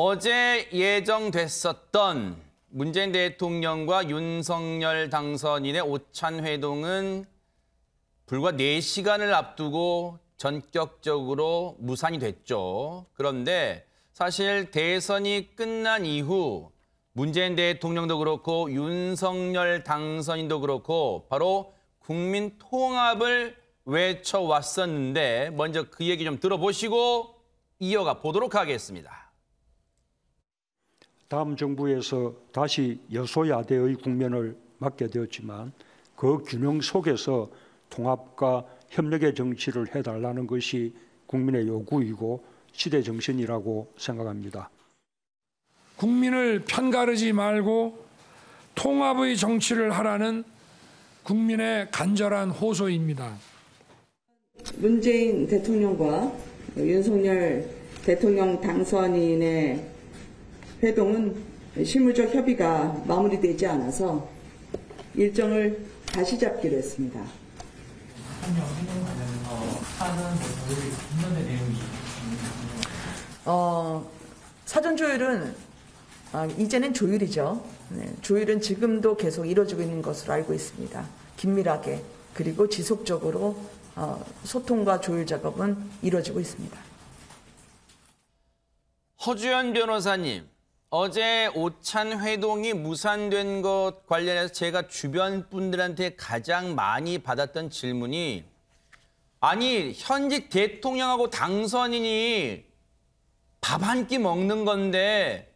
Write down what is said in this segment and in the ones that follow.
어제 예정됐었던 문재인 대통령과 윤석열 당선인의 오찬 회동은 불과 4시간을 앞두고 전격적으로 무산이 됐죠. 그런데 사실 대선이 끝난 이후 문재인 대통령도 그렇고 윤석열 당선인도 그렇고 바로 국민 통합을 외쳐왔었는데 먼저 그 얘기 좀 들어보시고 이어가 보도록 하겠습니다. 다음 정부에서 다시 여소야대의 국면을 맞게 되었지만 그 균형 속에서 통합과 협력의 정치를 해달라는 것이 국민의 요구이고 시대 정신이라고 생각합니다. 국민을 편가르지 말고 통합의 정치를 하라는 국민의 간절한 호소입니다. 문재인 대통령과 윤석열 대통령 당선인의 회동은 실무적 협의가 마무리되지 않아서 일정을 다시 잡기로 했습니다. 사전 조율은 이제는 조율이죠. 네, 조율은 지금도 계속 이루어지고 있는 것으로 알고 있습니다. 긴밀하게 그리고 지속적으로 소통과 조율 작업은 이루어지고 있습니다. 허주연 변호사님, 어제 오찬 회동이 무산된 것 관련해서 제가 주변 분들한테 가장 많이 받았던 질문이 아니 현직 대통령하고 당선인이 밥 한 끼 먹는 건데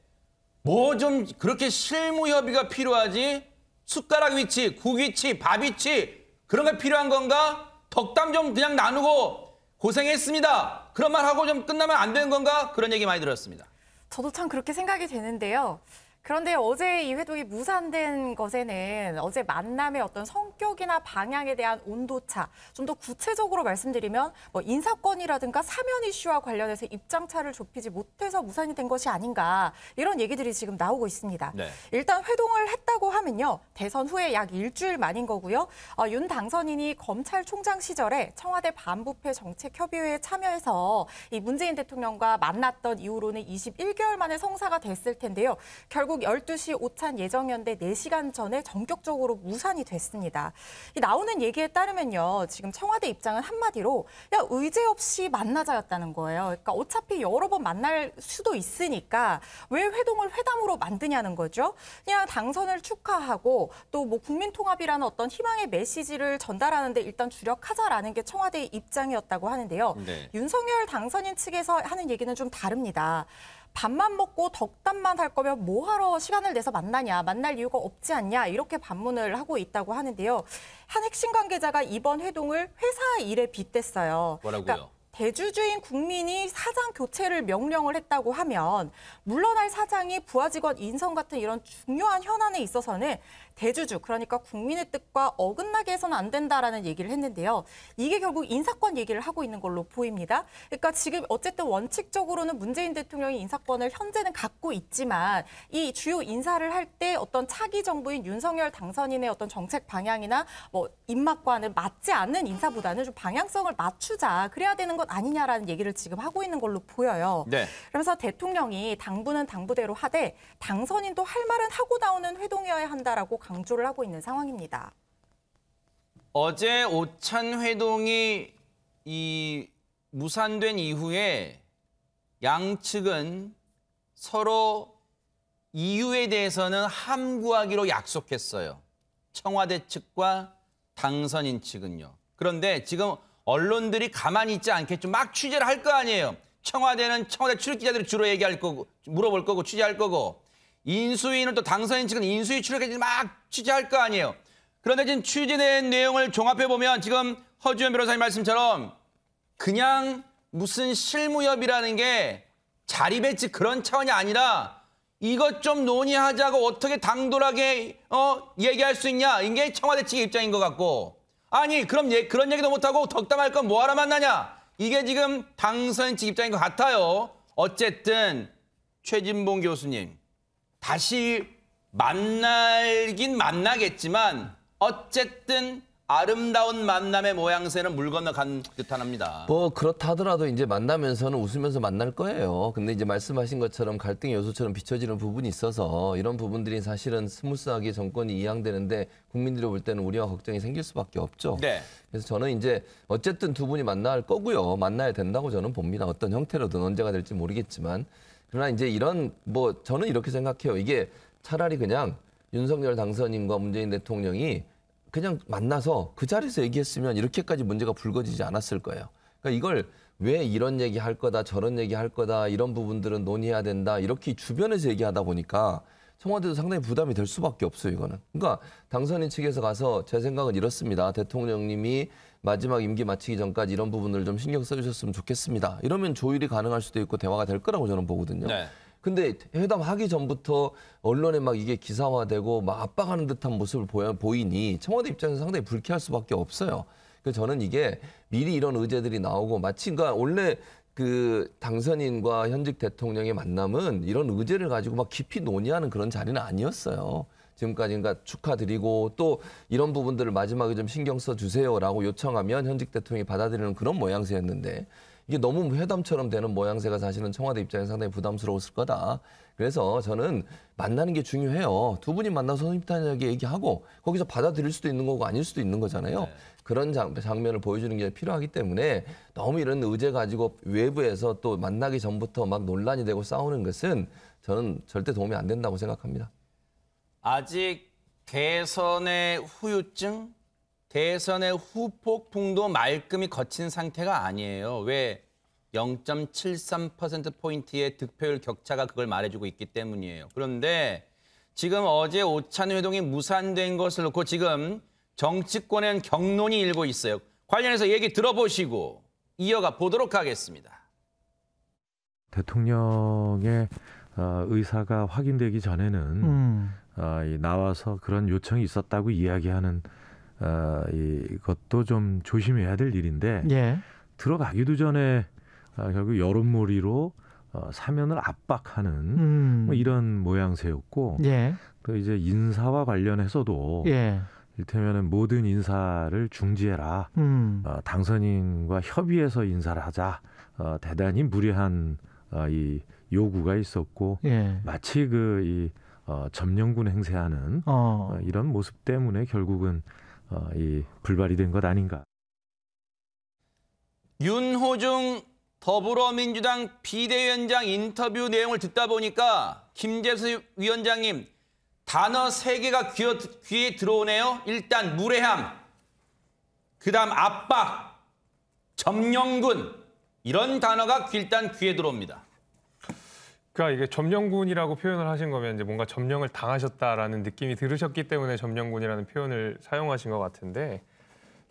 뭐 좀 그렇게 실무 협의가 필요하지? 숟가락 위치, 국 위치, 밥 위치 그런 게 필요한 건가? 덕담 좀 그냥 나누고 고생했습니다. 그런 말 하고 좀 끝나면 안 되는 건가? 그런 얘기 많이 들었습니다. 저도 참 그렇게 생각이 되는데요. 그런데 어제 이 회동이 무산된 것에는 어제 만남의 어떤 성격이나 방향에 대한 온도차, 좀 더 구체적으로 말씀드리면 인사권이라든가 사면 이슈와 관련해서 입장차를 좁히지 못해서 무산이 된 것이 아닌가 이런 얘기들이 지금 나오고 있습니다. 네. 일단 회동을 했다고 하면요. 대선 후에 약 일주일 만인 거고요. 윤 당선인이 검찰총장 시절에 청와대 반부패 정책협의회에 참여해서 이 문재인 대통령과 만났던 이후로는 21개월 만에 성사가 됐을 텐데요. 결국 12시 오찬 예정이었는데 4시간 전에 전격적으로 무산이 됐습니다. 나오는 얘기에 따르면요. 지금 청와대 입장은 한마디로 야 의제 없이 만나자였다는 거예요. 그러니까 어차피 여러 번 만날 수도 있으니까 왜 회동을 회담으로 만드냐는 거죠. 그냥 당선을 축하하고 또 뭐 국민통합이라는 어떤 희망의 메시지를 전달하는데 일단 주력하자라는 게 청와대의 입장이었다고 하는데요. 네. 윤석열 당선인 측에서 하는 얘기는 좀 다릅니다. 밥만 먹고 덕담만 할 거면 뭐하러 시간을 내서 만나냐, 만날 이유가 없지 않냐 이렇게 반문을 하고 있다고 하는데요. 한 핵심 관계자가 이번 회동을 회사 일에 빗댔어요. 뭐라고요? 그러니까 대주주인 국민이 사장 교체를 명령을 했다고 하면 물러날 사장이 부하 직원 인선 같은 이런 중요한 현안에 있어서는 대주주, 그러니까 국민의 뜻과 어긋나게 해서는 안 된다라는 얘기를 했는데요. 이게 결국 인사권 얘기를 하고 있는 걸로 보입니다. 그러니까 지금 어쨌든 원칙적으로는 문재인 대통령이 인사권을 현재는 갖고 있지만 이 주요 인사를 할 때 어떤 차기 정부인 윤석열 당선인의 어떤 정책 방향이나 뭐 입맛과는 맞지 않는 인사보다는 좀 방향성을 맞추자. 그래야 되는 것 아니냐라는 얘기를 지금 하고 있는 걸로 보여요. 네. 그러면서 대통령이 당부는 당부대로 하되 당선인도 할 말은 하고 나오는 회동이어야 한다라고 강조를 하고 있는 상황입니다. 어제 오찬 회동이 무산된 이후에 양측은 서로 이유에 대해서는 함구하기로 약속했어요. 청와대 측과 당선인 측은요. 그런데 지금 언론들이 가만히 있지 않겠죠. 막 취재를 할 거 아니에요. 청와대는 청와대 출입 기자들이 주로 얘기할 거고 물어볼 거고 취재할 거고 인수위는 또 당선인 측은 인수위 출입까지 막 취재할 거 아니에요. 그런데 지금 취재된 내용을 종합해보면 지금 허주연 변호사님 말씀처럼 그냥 무슨 실무협의라는 게 자리 배치 그런 차원이 아니라 이것 좀 논의하자고 어떻게 당돌하게 얘기할 수 있냐. 이게 청와대 측의 입장인 것 같고 아니 그럼 그런 얘기도 못하고 덕담할 건 뭐하러 만나냐. 이게 지금 당선인 측 입장인 것 같아요. 어쨌든 최진봉 교수님. 다시 만나긴 만나겠지만 어쨌든 아름다운 만남의 모양새는 물 건너간 듯합니다. 뭐 그렇다 하더라도 이제 만나면서는 웃으면서 만날 거예요. 근데 이제 말씀하신 것처럼 갈등의 요소처럼 비춰지는 부분이 있어서 이런 부분들이 사실은 스무스하게 정권이 이양되는데 국민들이 볼 때는 우려와 걱정이 생길 수밖에 없죠. 네. 그래서 저는 이제 어쨌든 두 분이 만날 거고요. 만나야 된다고 저는 봅니다. 어떤 형태로든 언제가 될지 모르겠지만. 그러나 이제 이런 뭐 저는 이렇게 생각해요. 이게 차라리 그냥 윤석열 당선인과 문재인 대통령이 그냥 만나서 그 자리에서 얘기했으면 이렇게까지 문제가 불거지지 않았을 거예요. 그러니까 이걸 왜 이런 얘기 할 거다, 저런 얘기 할 거다, 이런 부분들은 논의해야 된다, 이렇게 주변에서 얘기하다 보니까 청와대도 상당히 부담이 될 수밖에 없어요, 이거는. 그러니까 당선인 측에서 가서 제 생각은 이렇습니다. 대통령님이 마지막 임기 마치기 전까지 이런 부분을 좀 신경 써주셨으면 좋겠습니다. 이러면 조율이 가능할 수도 있고 대화가 될 거라고 저는 보거든요. 네. 근데 회담하기 전부터 언론에 막 이게 기사화되고 막 압박하는 듯한 모습을 보이니 청와대 입장에서 상당히 불쾌할 수밖에 없어요. 그래서 저는 이게 미리 이런 의제들이 나오고 마치 그러니까 원래 그 당선인과 현직 대통령의 만남은 이런 의제를 가지고 막 깊이 논의하는 그런 자리는 아니었어요. 지금까지 그러니까 축하드리고 또 이런 부분들을 마지막에 좀 신경 써주세요라고 요청하면 현직 대통령이 받아들이는 그런 모양새였는데 이게 너무 회담처럼 되는 모양새가 사실은 청와대 입장에서 상당히 부담스러웠을 거다. 그래서 저는 만나는 게 중요해요. 두 분이 만나서 선입탄하게 얘기하고 거기서 받아들일 수도 있는 거고 아닐 수도 있는 거잖아요. 네. 그런 장면을 보여주는 게 필요하기 때문에 너무 이런 의제 가지고 외부에서 또 만나기 전부터 막 논란이 되고 싸우는 것은 저는 절대 도움이 안 된다고 생각합니다. 아직 대선의 후유증, 대선의 후폭풍도 말끔히 거친 상태가 아니에요. 왜? 0.73%포인트의 득표율 격차가 그걸 말해주고 있기 때문이에요. 그런데 지금 어제 오찬 회동이 무산된 것을 놓고 지금 정치권엔 격론이 일고 있어요. 관련해서 얘기 들어보시고 이어가 보도록 하겠습니다. 대통령의 의사가 확인되기 전에는 나와서 그런 요청이 있었다고 이야기하는 이것도 좀 조심해야 될 일인데 예. 들어가기도 전에 결국 여론몰이로 사면을 압박하는 뭐 이런 모양새였고 예. 또 이제 인사와 관련해서도 예. 이를테면은 모든 인사를 중지해라. 당선인과 협의해서 인사를 하자. 대단히 무례한 이 요구가 있었고 예. 마치 점령군 행세하는 이런 모습 때문에 결국은 이 불발이 된 것 아닌가. 윤호중 더불어민주당 비대위원장 인터뷰 내용을 듣다 보니까 김재수 위원장님 단어 3개가 귀에 들어오네요. 일단 무례함, 그다음 압박, 점령군 이런 단어가 일단 귀에 들어옵니다. 그러니까 이게 점령군이라고 표현을 하신 거면 이제 뭔가 점령을 당하셨다라는 느낌이 들으셨기 때문에 점령군이라는 표현을 사용하신 것 같은데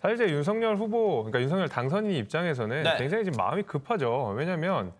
사실 이제 윤석열 후보, 그러니까 윤석열 당선인 입장에서는 네. 굉장히 지금 마음이 급하죠. 왜냐하면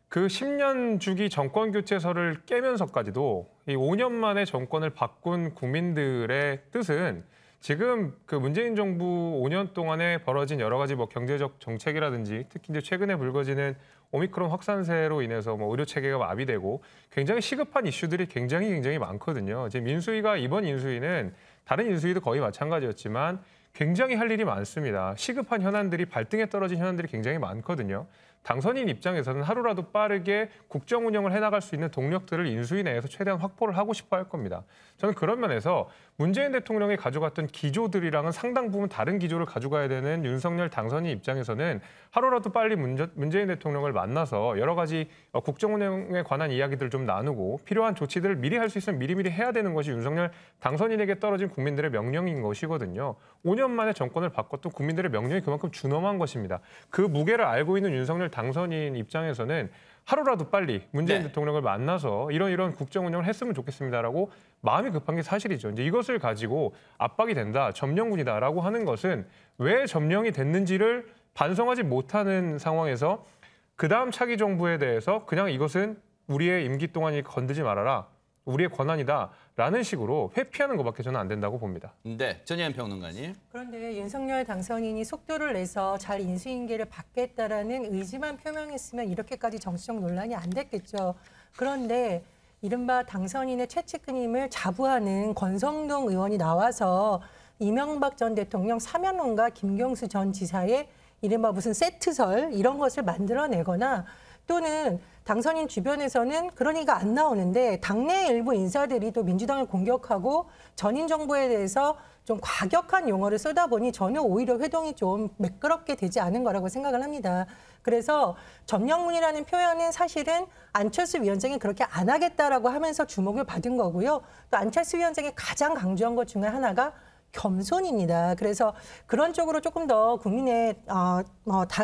그 10년 주기 정권 교체설을 깨면서까지도 이 5년 만에 정권을 바꾼 국민들의 뜻은 지금 그 문재인 정부 5년 동안에 벌어진 여러 가지 뭐 경제적 정책이라든지 특히 이제 최근에 불거지는 오미크론 확산세로 인해서 뭐 의료 체계가 마비되고 굉장히 시급한 이슈들이 굉장히 많거든요. 지금 인수위가 이번 인수위는 다른 인수위도 거의 마찬가지였지만 굉장히 할 일이 많습니다. 시급한 현안들이 발등에 떨어진 현안들이 굉장히 많거든요. 당선인 입장에서는 하루라도 빠르게 국정 운영을 해나갈 수 있는 동력들을 인수위 내에서 최대한 확보를 하고 싶어 할 겁니다. 저는 그런 면에서 문재인 대통령이 가져갔던 기조들이랑은 상당 부분 다른 기조를 가져가야 되는 윤석열 당선인 입장에서는 하루라도 빨리 문재인 대통령을 만나서 여러 가지 국정 운영에 관한 이야기들을 좀 나누고 필요한 조치들을 미리 할 수 있으면 미리미리 해야 되는 것이 윤석열 당선인에게 떨어진 국민들의 명령인 것이거든요. 5년 만에 정권을 바꿨던 국민들의 명령이 그만큼 준엄한 것입니다. 그 무게를 알고 있는 윤석열 당선인 입장에서는 하루라도 빨리 문재인 대통령을 만나서 이런 국정 운영을 했으면 좋겠습니다라고 마음이 급한 게 사실이죠. 이제 이것을 가지고 압박이 된다, 점령군이다라고 하는 것은 왜 점령이 됐는지를 반성하지 못하는 상황에서 그다음 차기 정부에 대해서 그냥 이것은 우리의 임기 동안 건드지 말아라, 우리의 권한이다라는 식으로 회피하는 것밖에 저는 안 된다고 봅니다. 네, 전혜연 평론가님. 그런데 윤석열 당선인이 속도를 내서 잘 인수인계를 받겠다라는 의지만 표명했으면 이렇게까지 정치적 논란이 안 됐겠죠. 그런데 이른바 당선인의 최측근임을 자부하는 권성동 의원이 나와서 이명박 전 대통령 사면론과 김경수 전 지사의 이른바 무슨 세트설 이런 것을 만들어내거나 또는 당선인 주변에서는 그러니까 안 나오는데 당내 일부 인사들이 또 민주당을 공격하고 전인 정부에 대해서 좀 과격한 용어를 쓰다 보니 저는 오히려 회동이 좀 매끄럽게 되지 않은 거라고 생각을 합니다. 그래서 점령문이라는 표현은 사실은 안철수 위원장이 그렇게 안 하겠다라고 하면서 주목을 받은 거고요. 또 안철수 위원장이 가장 강조한 것 중에 하나가 겸손입니다. 그래서 그런 쪽으로 조금 더 국민의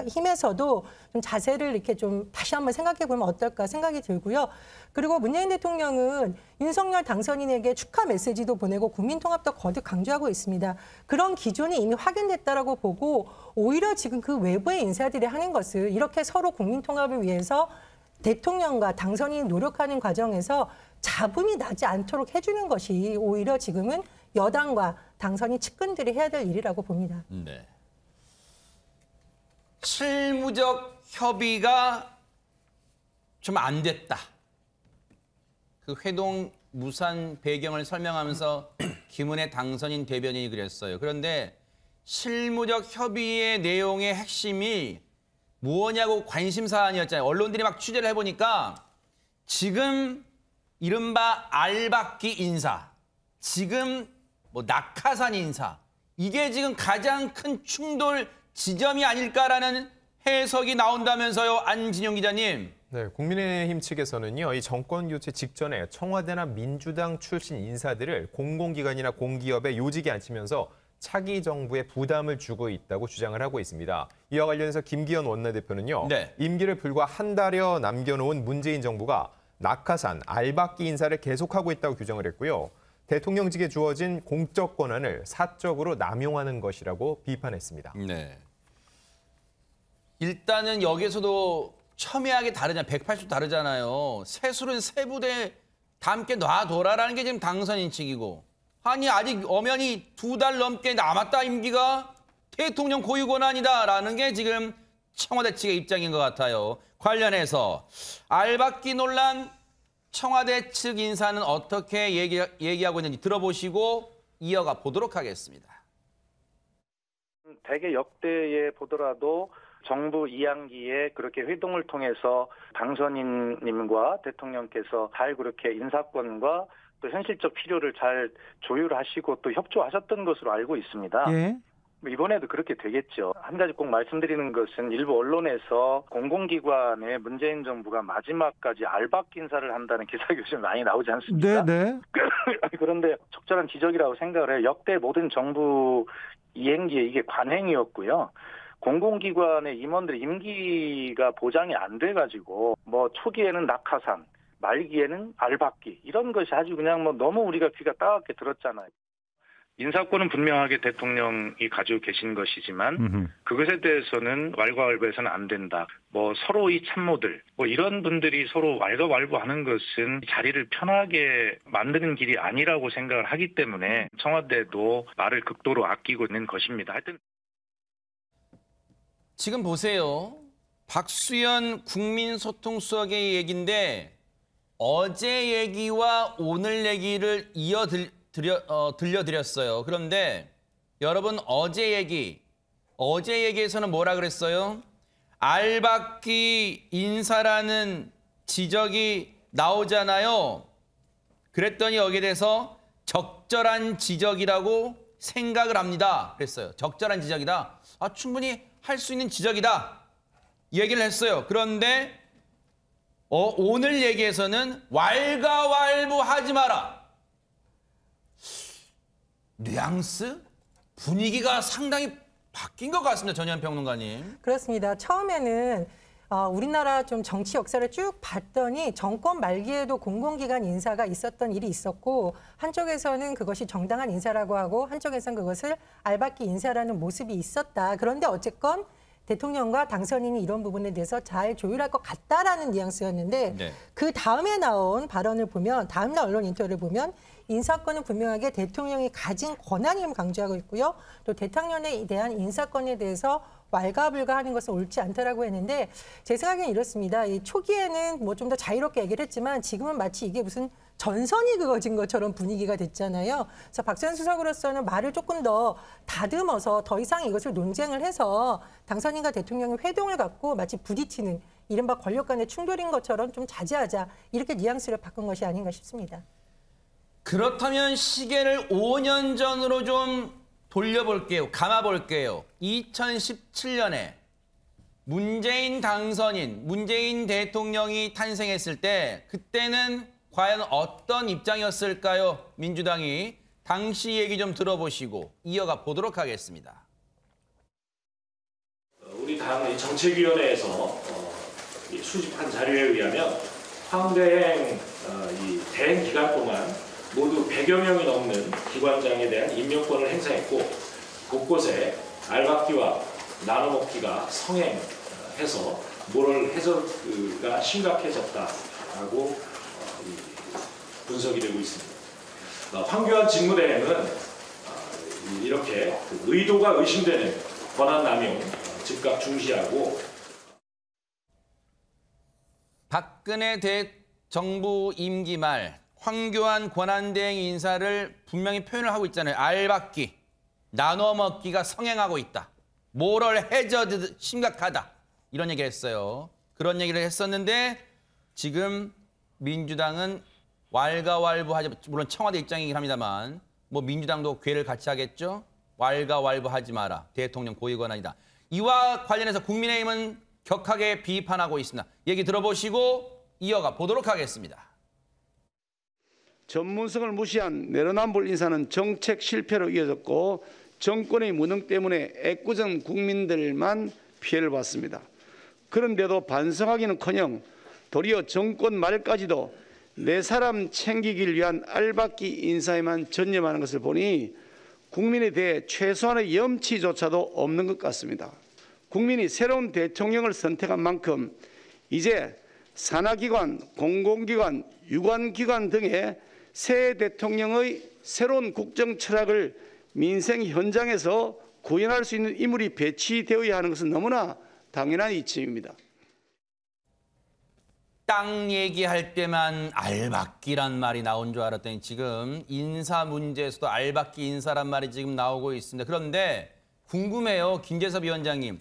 힘에서도 좀 자세를 이렇게 좀 다시 한번 생각해 보면 어떨까 생각이 들고요. 그리고 문재인 대통령은 윤석열 당선인에게 축하 메시지도 보내고 국민통합도 거듭 강조하고 있습니다. 그런 기존이 이미 확인됐다라고 보고 오히려 지금 그 외부의 인사들이 하는 것을 이렇게 서로 국민통합을 위해서 대통령과 당선인이 노력하는 과정에서 잡음이 나지 않도록 해주는 것이 오히려 지금은 여당과 당선인 측근들이 해야 될 일이라고 봅니다. 네. 실무적 협의가 좀 안 됐다. 그 회동 무산 배경을 설명하면서 김은혜 당선인 대변인이 그랬어요. 그런데 실무적 협의의 내용의 핵심이 뭐냐고 관심 사안이었잖아요. 언론들이 막 취재를 해보니까 지금 이른바 알박기 인사, 지금 뭐 낙하산 인사, 이게 지금 가장 큰 충돌 지점이 아닐까라는 해석이 나온다면서요, 안진용 기자님. 네, 국민의힘 측에서는요, 이 정권 교체 직전에 청와대나 민주당 출신 인사들을 공공기관이나 공기업에 요직에 앉히면서 차기 정부에 부담을 주고 있다고 주장을 하고 있습니다. 이와 관련해서 김기현 원내대표는요, 네. 임기를 불과 한 달여 남겨놓은 문재인 정부가 낙하산, 알박기 인사를 계속하고 있다고 규정을 했고요. 대통령직에 주어진 공적 권한을 사적으로 남용하는 것이라고 비판했습니다. 네. 일단은 여기서도 첨예하게 다르잖아요. 180도 다르잖아요. 세술은 세 부대 다 함께 놔둬라라는 게 지금 당선인 측이고, 아니 아직 엄연히 2달 넘게 남았다 임기가, 대통령 고유 권한이다라는 게 지금 청와대 측의 입장인 것 같아요. 관련해서 알박기 논란, 청와대 측 인사는 어떻게 얘기하고 있는지 들어보시고 이어가 보도록 하겠습니다. 대개 역대에 보더라도 정부 2학기에 그렇게 회동을 통해서 당선인님과 대통령께서 잘 그렇게 인사권과 또 현실적 필요를 잘 조율하시고 또 협조하셨던 것으로 알고 있습니다. 예. 이번에도 그렇게 되겠죠. 한 가지 꼭 말씀드리는 것은 일부 언론에서 공공기관에 문재인 정부가 마지막까지 알박기 인사를 한다는 기사가 요즘 많이 나오지 않습니까? 네. 그런데 적절한 지적이라고 생각을 해요. 역대 모든 정부 이행기에 이게 관행이었고요. 공공기관의 임원들의 임기가 보장이 안 돼가지고 뭐 초기에는 낙하산, 말기에는 알박기 이런 것이 아주 그냥 뭐 너무 우리가 귀가 따갑게 들었잖아요. 인사권은 분명하게 대통령이 가지고 계신 것이지만 그것에 대해서는 왈가왈부해서는 안 된다. 뭐 서로의 참모들, 뭐 이런 분들이 서로 왈가왈부하는 것은 자리를 편하게 만드는 길이 아니라고 생각을 하기 때문에 청와대도 말을 극도로 아끼고 있는 것입니다. 하여튼 지금 보세요. 박수현 국민소통수석의 얘기인데 어제 얘기와 오늘 얘기를 들려드렸어요. 그런데 여러분 어제 얘기에서는 뭐라 그랬어요? 알박기 인사라는 지적이 나오잖아요. 그랬더니 여기에 대해서 적절한 지적이라고 생각을 합니다. 그랬어요. 적절한 지적이다. 충분히 할 수 있는 지적이다. 이 얘기를 했어요. 그런데 오늘 얘기에서는 왈가왈부하지 마라. 뉘앙스? 분위기가 상당히 바뀐 것 같습니다. 전현 평론가님. 그렇습니다. 처음에는 우리나라 좀 정치 역사를 쭉 봤더니 정권 말기에도 공공기관 인사가 있었던 일이 있었고 한쪽에서는 그것이 정당한 인사라고 하고 한쪽에서는 그것을 알박기 인사라는 모습이 있었다. 그런데 어쨌건 대통령과 당선인이 이런 부분에 대해서 잘 조율할 것 같다라는 뉘앙스였는데 네. 그 다음에 나온 발언을 보면 다음날 언론 인터뷰를 보면 인사권은 분명하게 대통령이 가진 권한임을 강조하고 있고요. 또 대통령에 대한 인사권에 대해서 왈가불가하는 것은 옳지 않다라고 했는데 제 생각에는 이렇습니다. 이 초기에는 뭐 좀 더 자유롭게 얘기를 했지만 지금은 마치 이게 무슨 전선이 그어진 것처럼 분위기가 됐잖아요. 그래서 박지원 수석으로서는 말을 조금 더 다듬어서 더 이상 이것을 논쟁을 해서 당선인과 대통령의 회동을 갖고 마치 부딪히는 이른바 권력 간의 충돌인 것처럼 좀 자제하자 이렇게 뉘앙스를 바꾼 것이 아닌가 싶습니다. 그렇다면 시계를 5년 전으로 좀 돌려볼게요. 감아볼게요. 2017년에 문재인 당선인, 문재인 대통령이 탄생했을 때 그때는 과연 어떤 입장이었을까요? 민주당이 당시 얘기 좀 들어보시고 이어가 보도록 하겠습니다. 우리 당 정책위원회에서 수집한 자료에 의하면 황대행 대행 기간 동안 모두 100여 명이 넘는 기관장에 대한 임명권을 행사했고 곳곳에 알박기와 나눠먹기가 성행해서 모럴 해저가 심각해졌다라고 분석이 되고 있습니다. 황교안 직무대행은 이렇게 의도가 의심되는 권한 남용 즉각 중시하고 박근혜 정부 임기 말 황교안 권한대행 인사를 분명히 표현을 하고 있잖아요. 알박기, 나눠먹기가 성행하고 있다. 모럴 해저드 심각하다. 이런 얘기를 했어요. 그런 얘기를 했었는데 지금 민주당은 왈가왈부하지, 물론 청와대 입장이긴 합니다만 뭐 민주당도 궤를 같이 하겠죠. 왈가왈부하지 마라. 대통령 고위 권한이다. 이와 관련해서 국민의힘은 격하게 비판하고 있습니다. 얘기 들어보시고 이어가 보도록 하겠습니다. 전문성을 무시한 내로남불 인사는 정책 실패로 이어졌고 정권의 무능 때문에 애꿎은 국민들만 피해를 봤습니다. 그런데도 반성하기는커녕 도리어 정권 말까지도 내 사람 챙기길 위한 알박기 인사에만 전념하는 것을 보니 국민에 대해 최소한의 염치조차도 없는 것 같습니다. 국민이 새로운 대통령을 선택한 만큼 이제 산하기관, 공공기관, 유관기관 등의 새 대통령의 새로운 국정 철학을 민생 현장에서 구현할 수 있는 인물이 배치되어야 하는 것은 너무나 당연한 이치입니다. 땅 얘기할 때만 알박기란 말이 나온 줄 알았더니 지금 인사 문제에서도 알박기 인사란 말이 지금 나오고 있습니다. 그런데 궁금해요, 김재섭 위원장님.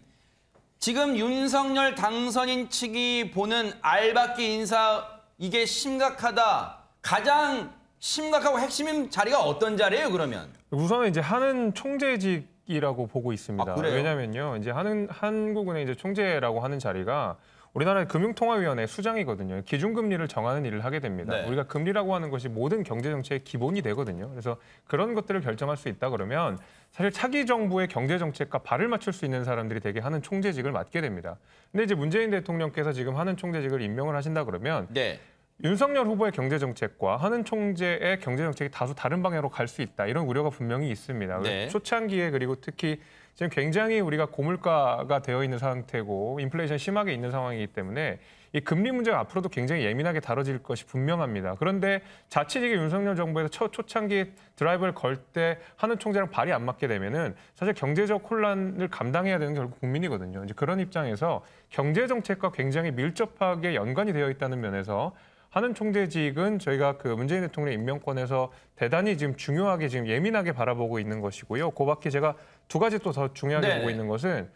지금 윤석열 당선인 측이 보는 알박기 인사 이게 심각하다. 가장 심각하고 핵심인 자리가 어떤 자리예요, 그러면? 우선은 이제 하는 총재직이라고 보고 있습니다. 아, 그래요? 왜냐면요, 이제 한국은행 이제 총재라고 하는 자리가 우리나라의 금융통화위원회 수장이거든요. 기준금리를 정하는 일을 하게 됩니다. 네. 우리가 금리라고 하는 것이 모든 경제정책의 기본이 되거든요. 그래서 그런 것들을 결정할 수 있다 그러면 사실 차기 정부의 경제정책과 발을 맞출 수 있는 사람들이 되게 하는 총재직을 맡게 됩니다. 근데 이제 문재인 대통령께서 지금 하는 총재직을 임명을 하신다 그러면 네. 윤석열 후보의 경제정책과 하는 총재의 경제정책이 다소 다른 방향으로 갈 수 있다. 이런 우려가 분명히 있습니다. 네. 초창기에 그리고 특히 지금 굉장히 우리가 고물가가 되어 있는 상태고 인플레이션 심하게 있는 상황이기 때문에 이 금리 문제가 앞으로도 굉장히 예민하게 다뤄질 것이 분명합니다. 그런데 자칫 이게 윤석열 정부에서 초창기 드라이브를 걸 때 하는 총재랑 발이 안 맞게 되면은 사실 경제적 혼란을 감당해야 되는 게 결국 국민이거든요. 이제 그런 입장에서 경제 정책과 굉장히 밀접하게 연관이 되어 있다는 면에서 하는 총재직은 저희가 그 문재인 대통령 임명권에서 대단히 지금 중요하게 지금 예민하게 바라보고 있는 것이고요. 그 밖에 제가 두 가지 또 더 중요하게 네네. 보고 있는 것은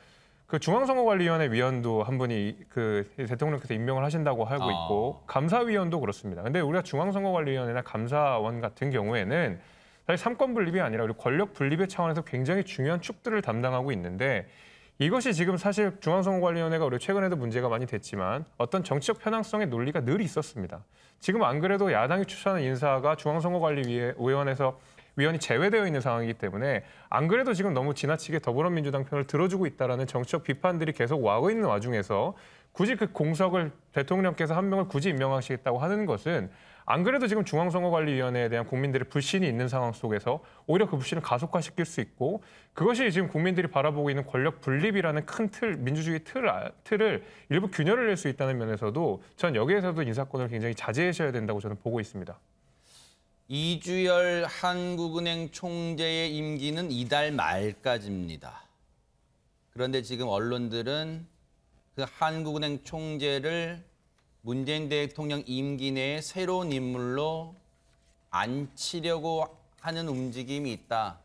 그 중앙선거관리위원회 위원도 한 분이 그 대통령께서 임명을 하신다고 하고 있고 감사위원도 그렇습니다. 근데 우리가 중앙선거관리위원회나 감사원 같은 경우에는 사실 삼권 분립이 아니라 우리 권력 분립의 차원에서 굉장히 중요한 축들을 담당하고 있는데 이것이 지금 사실 중앙선거관리위원회가 우리 최근에도 문제가 많이 됐지만 어떤 정치적 편향성의 논리가 늘 있었습니다. 지금 안 그래도 야당이 추천한 인사가 중앙선거관리위원회에서 위원이 제외되어 있는 상황이기 때문에 안 그래도 지금 너무 지나치게 더불어민주당 편을 들어주고 있다라는 정치적 비판들이 계속 와고 있는 와중에서 굳이 그 공석을 대통령께서 한 명을 굳이 임명하시겠다고 하는 것은 안 그래도 지금 중앙선거관리위원회에 대한 국민들의 불신이 있는 상황 속에서 오히려 그 불신을 가속화시킬 수 있고 그것이 지금 국민들이 바라보고 있는 권력 분립이라는 큰 틀, 민주주의 틀을 일부 균열을 낼 수 있다는 면에서도 전 여기에서도 인사권을 굉장히 자제하셔야 된다고 저는 보고 있습니다. 이주열 한국은행 총재의 임기는 이달 말까지입니다. 그런데 지금 언론들은 그 한국은행 총재를 문재인 대통령 임기 내에 새로운 인물로 앉히려고 하는 움직임이 있다.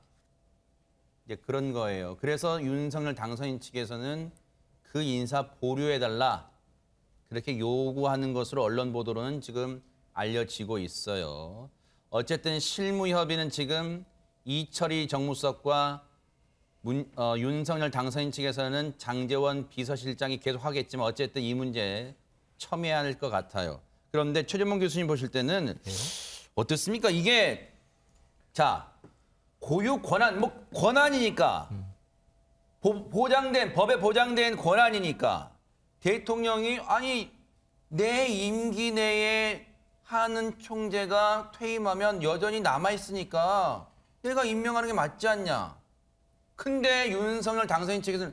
이제 그런 거예요. 그래서 윤석열 당선인 측에서는 그 인사 보류해달라. 그렇게 요구하는 것으로 언론 보도로는 지금 알려지고 있어요. 어쨌든 실무협의는 지금 이철희 정무수석과 윤석열 당선인 측에서는 장제원 비서실장이 계속 하겠지만 어쨌든 이 문제에 첨예해야 할 것 같아요. 그런데 최재문 교수님 보실 때는 어떻습니까? 이게 자 고유 권한, 뭐 권한이니까 보장된 법에 보장된 권한이니까 대통령이 아니 내 임기 내에 하는 총재가 퇴임하면 여전히 남아 있으니까 내가 임명하는 게 맞지 않냐? 근데 윤석열 당선인 측에서는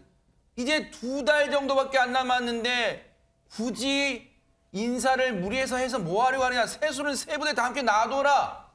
이제 2달 정도밖에 안 남았는데 굳이 인사를 무리해서 해서 뭐 하려고 하느냐? 세수는 세 부대 다 함께 놔둬라.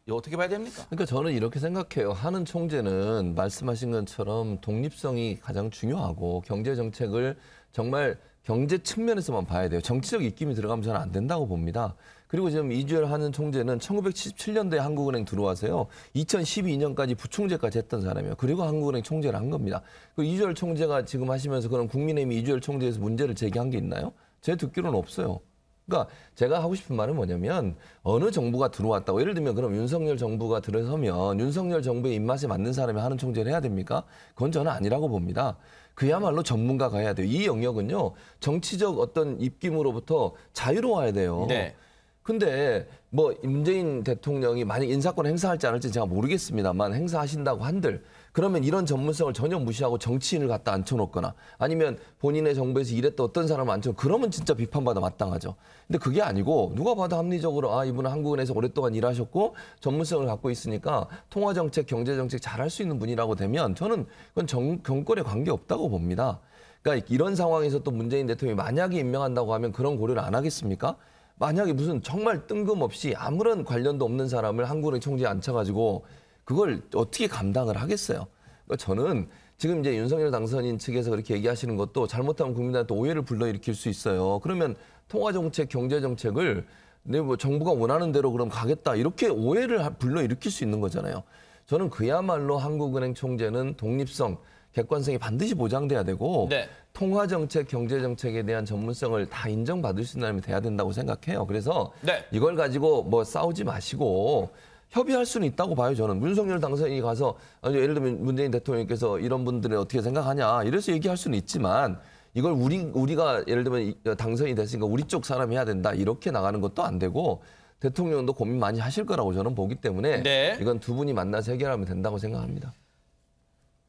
이거 어떻게 봐야 됩니까? 그러니까 저는 이렇게 생각해요. 하는 총재는 말씀하신 것처럼 독립성이 가장 중요하고 경제 정책을 정말 경제 측면에서만 봐야 돼요. 정치적 입김이 들어가면 저는 안 된다고 봅니다. 그리고 지금 이주열 하는 총재는 1977년도에 한국은행 들어와서요. 2012년까지 부총재까지 했던 사람이에요. 그리고 한국은행 총재를 한 겁니다. 그 이주열 총재가 지금 하시면서 그럼 국민의힘이 이주열 총재에서 문제를 제기한 게 있나요? 제 듣기로는 없어요. 그러니까 제가 하고 싶은 말은 뭐냐면 어느 정부가 들어왔다고 예를 들면 그럼 윤석열 정부가 들어서면 윤석열 정부의 입맛에 맞는 사람이 하는 총재를 해야 됩니까? 그건 저는 아니라고 봅니다. 그야말로 전문가가 해야 돼요. 이 영역은요. 정치적 어떤 입김으로부터 자유로워야 돼요. 네. 근데 뭐 문재인 대통령이 만약 인사권을 행사할지 않을지 제가 모르겠습니다만 행사하신다고 한들 그러면 이런 전문성을 전혀 무시하고 정치인을 갖다 앉혀놓거나 아니면 본인의 정부에서 일했던 어떤 사람을 앉혀놓고 그러면 진짜 비판받아 마땅하죠. 근데 그게 아니고 누가 봐도 합리적으로 아 이분은 한국은행에서 오랫동안 일하셨고 전문성을 갖고 있으니까 통화정책, 경제정책 잘할 수 있는 분이라고 되면 저는 그건 경권에 관계없다고 봅니다. 그러니까 이런 상황에서 또 문재인 대통령이 만약에 임명한다고 하면 그런 고려를 안 하겠습니까? 만약에 무슨 정말 뜬금없이 아무런 관련도 없는 사람을 한국은행 총재에 앉혀가지고 그걸 어떻게 감당을 하겠어요? 그러니까 저는 지금 이제 윤석열 당선인 측에서 그렇게 얘기하시는 것도 잘못하면 국민들한테 오해를 불러일으킬 수 있어요. 그러면 통화정책, 경제정책을 뭐 정부가 원하는 대로 그럼 가겠다 이렇게 오해를 불러일으킬 수 있는 거잖아요. 저는 그야말로 한국은행 총재는 독립성, 객관성이 반드시 보장돼야 되고 네. 통화정책, 경제정책에 대한 전문성을 다 인정받을 수 있는 사람이 돼야 된다고 생각해요. 그래서 네. 이걸 가지고 뭐 싸우지 마시고 협의할 수는 있다고 봐요. 저는 윤석열 당선인이 가서 예를 들면 문재인 대통령께서 이런 분들은 어떻게 생각하냐 이래서 얘기할 수는 있지만 이걸 우리가 예를 들면 당선이 됐으니까 우리 쪽 사람이 해야 된다 이렇게 나가는 것도 안 되고 대통령도 고민 많이 하실 거라고 저는 보기 때문에 네. 이건 두 분이 만나서 해결하면 된다고 생각합니다.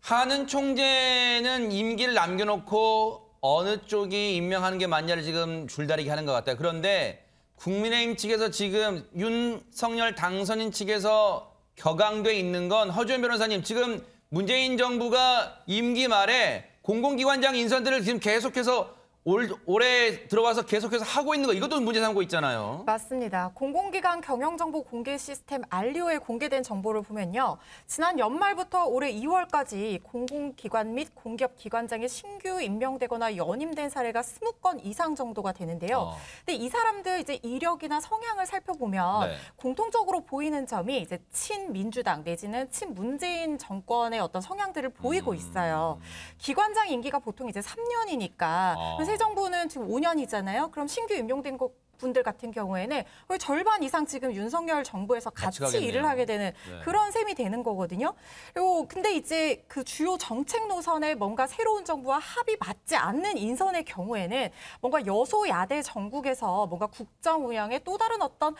하는 총재는 임기를 남겨놓고 어느 쪽이 임명하는 게 맞냐를 지금 줄다리기 하는 것 같아요. 그런데 국민의힘 측에서 지금 윤석열 당선인 측에서 격앙돼 있는 건 허주현 변호사님 지금 문재인 정부가 임기 말에 공공기관장 인선들을 지금 계속해서 올해 들어와서 계속해서 하고 있는 거 이것도 문제 삼고 있잖아요. 맞습니다. 공공기관 경영정보 공개 시스템 알리오에 공개된 정보를 보면요. 지난 연말부터 올해 2월까지 공공기관 및 공기업 기관장이 신규 임명되거나 연임된 사례가 20건 이상 정도가 되는데요. 근데 이 사람들 이제 이력이나 성향을 살펴보면 네. 공통적으로 보이는 점이 이제 친민주당 내지는 친문재인 정권의 어떤 성향들을 보이고 있어요. 기관장 임기가 보통 이제 3년이니까 새 정부는 지금 5년이잖아요. 그럼 신규 임용된 분들 같은 경우에는 거의 절반 이상 지금 윤석열 정부에서 같이 일을 하게 되는 그런 셈이 되는 거거든요. 그리고 근데 이제 그 주요 정책 노선에 뭔가 새로운 정부와 합이 맞지 않는 인선의 경우에는 뭔가 여소야대 정국에서 뭔가 국정 운영에 또 다른 어떤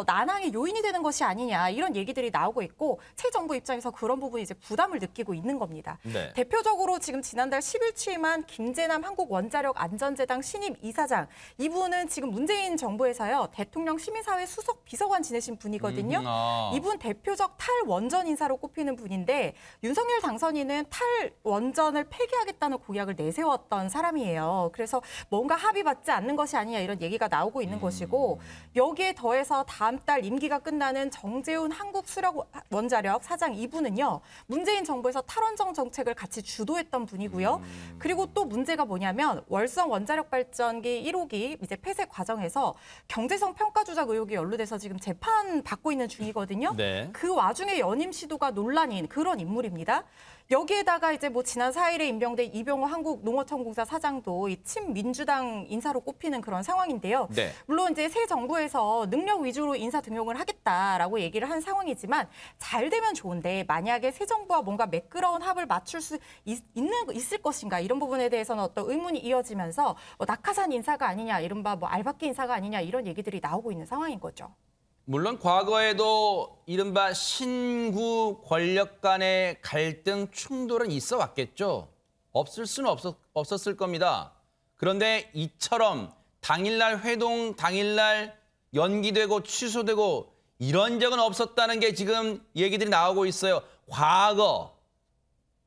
난항의 요인이 되는 것이 아니냐 이런 얘기들이 나오고 있고 새 정부 입장에서 그런 부분이 이제 부담을 느끼고 있는 겁니다. 네. 대표적으로 지금 지난달 10일 취임한 김재남 한국원자력안전재단 신임 이사장 이분은 지금 문재인 정부에서요 대통령 시민사회 수석 비서관 지내신 분이거든요. 이분 대표적 탈원전 인사로 꼽히는 분인데 윤석열 당선인은 탈원전을 폐기하겠다는 공약을 내세웠던 사람이에요. 그래서 뭔가 합의받지 않는 것이 아니냐 이런 얘기가 나오고 있는 것이고 여기에 더해서 다음 달 임기가 끝나는 정재훈 한국수력원자력 사장 이분은요 문재인 정부에서 탈원전 정책을 같이 주도했던 분이고요. 그리고 또 문제가 뭐냐면 월성 원자력 발전기 1호기 이제 폐쇄 과정에서 경제성 평가 조작 의혹이 연루돼서 지금 재판 받고 있는 중이거든요. 네. 그 와중에 연임 시도가 논란인 그런 인물입니다. 여기에다가 이제 뭐 지난 4일에 임명된 이병호 한국농어촌공사 사장도 이 친민주당 인사로 꼽히는 그런 상황인데요. 네. 물론 이제 새 정부에서 능력 위주로 인사 등용을 하겠다라고 얘기를 한 상황이지만 잘 되면 좋은데 만약에 새 정부와 뭔가 매끄러운 합을 맞출 수 있을 것인가 이런 부분에 대해서는 어떤 의문이 이어지면서 낙하산 인사가 아니냐 이른바 뭐 알박기 인사가 아니냐 이런 얘기들이 나오고 있는 상황인 거죠. 물론 과거에도 이른바 신구 권력 간의 갈등, 충돌은 있어 왔겠죠. 없을 수는 없었을 겁니다. 그런데 이처럼 당일날 회동, 당일날 연기되고 취소되고 이런 적은 없었다는 게 지금 얘기들이 나오고 있어요. 과거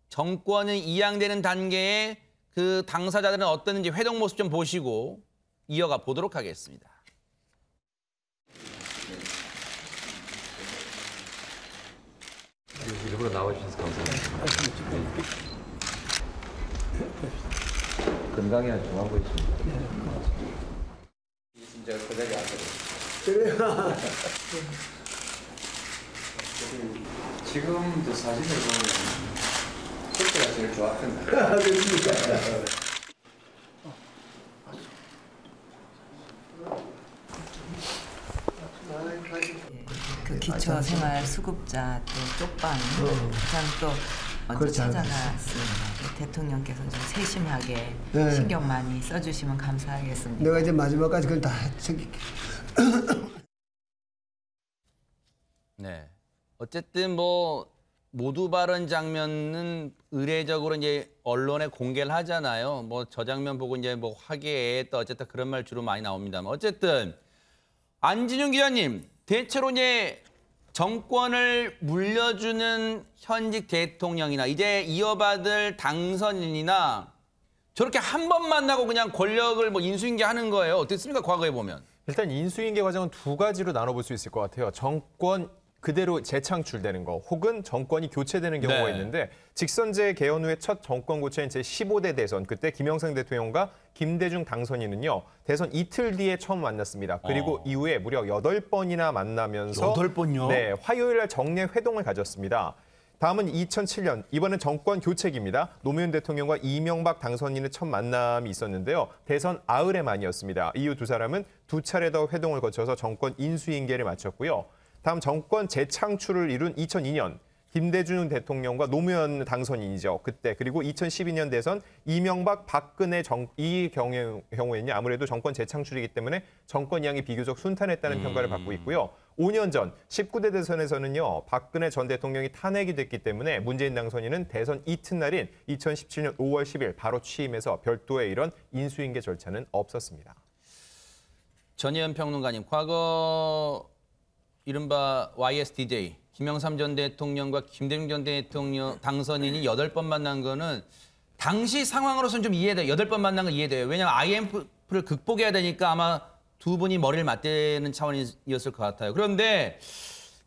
정권이 이양되는 단계에 그 당사자들은 어땠는지 회동 모습 좀 보시고 이어가 보도록 하겠습니다. 일부러 나와주셔서 감사합니다. 건강이 아주 좋아 보이십니다. 진짜 그 자리에 앉아요. 그래요. 지금 저 사진을 보면 그때가 제일 좋았던데. 그 기초생활 수급자 또 쪽방 가장 또 먼저 찾아갔습니다. 대통령께서 좀 세심하게 네. 신경 많이 써주시면 감사하겠습니다. 내가 이제 마지막까지 그걸 다 챙길게. 네. 어쨌든 뭐 모두 발언 장면은 의례적으로 이제 언론에 공개를 하잖아요. 뭐 저 장면 보고 이제 뭐 화기애애 또 어쨌든 그런 말 주로 많이 나옵니다만 어쨌든 안진용 기자님 대체로 이제 정권을 물려주는 현직 대통령이나 이제 이어받을 당선인이나 저렇게 한 번 만나고 그냥 권력을 뭐 인수인계하는 거예요. 어땠습니까? 과거에 보면. 일단 인수인계 과정은 두 가지로 나눠볼 수 있을 것 같아요. 정권 그대로 재창출되는 거 혹은 정권이 교체되는 경우가 네. 있는데 직선제 개헌 후에 첫 정권 교체인 제15대 대선 그때 김영삼 대통령과 김대중 당선인은요. 대선 이틀 뒤에 처음 만났습니다. 그리고 이후에 무려 8번이나 만나면서 8번요? 네, 화요일 날 정례 회동을 가졌습니다. 다음은 2007년, 이번엔 정권 교체기입니다. 노무현 대통령과 이명박 당선인의 첫 만남이 있었는데요. 대선 아흘에 만이었습니다. 이후 두 사람은 두 차례 더 회동을 거쳐서 정권 인수인계를 마쳤고요. 다음 정권 재창출을 이룬 2002년 김대중 대통령과 노무현 당선인이죠. 그때 그리고 2012년 대선 이명박 박근혜 이 경우에는 아무래도 정권 재창출이기 때문에 정권 이양이 비교적 순탄했다는 평가를 받고 있고요. 5년 전 19대 대선에서는요. 박근혜 전 대통령이 탄핵이 됐기 때문에 문재인 당선인은 대선 이튿날인 2017년 5월 10일 바로 취임해서 별도의 이런 인수인계 절차는 없었습니다. 전혜연 평론가님, 과거 이른바 YSDJ, 김영삼 전 대통령과 김대중 전 대통령 당선인이 8번 만난 거는 당시 상황으로서는 좀 이해돼요. 8번 만난 건 이해돼요. 왜냐하면 IMF를 극복해야 되니까 아마 두 분이 머리를 맞대는 차원이었을 것 같아요. 그런데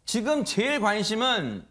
지금 제일 관심은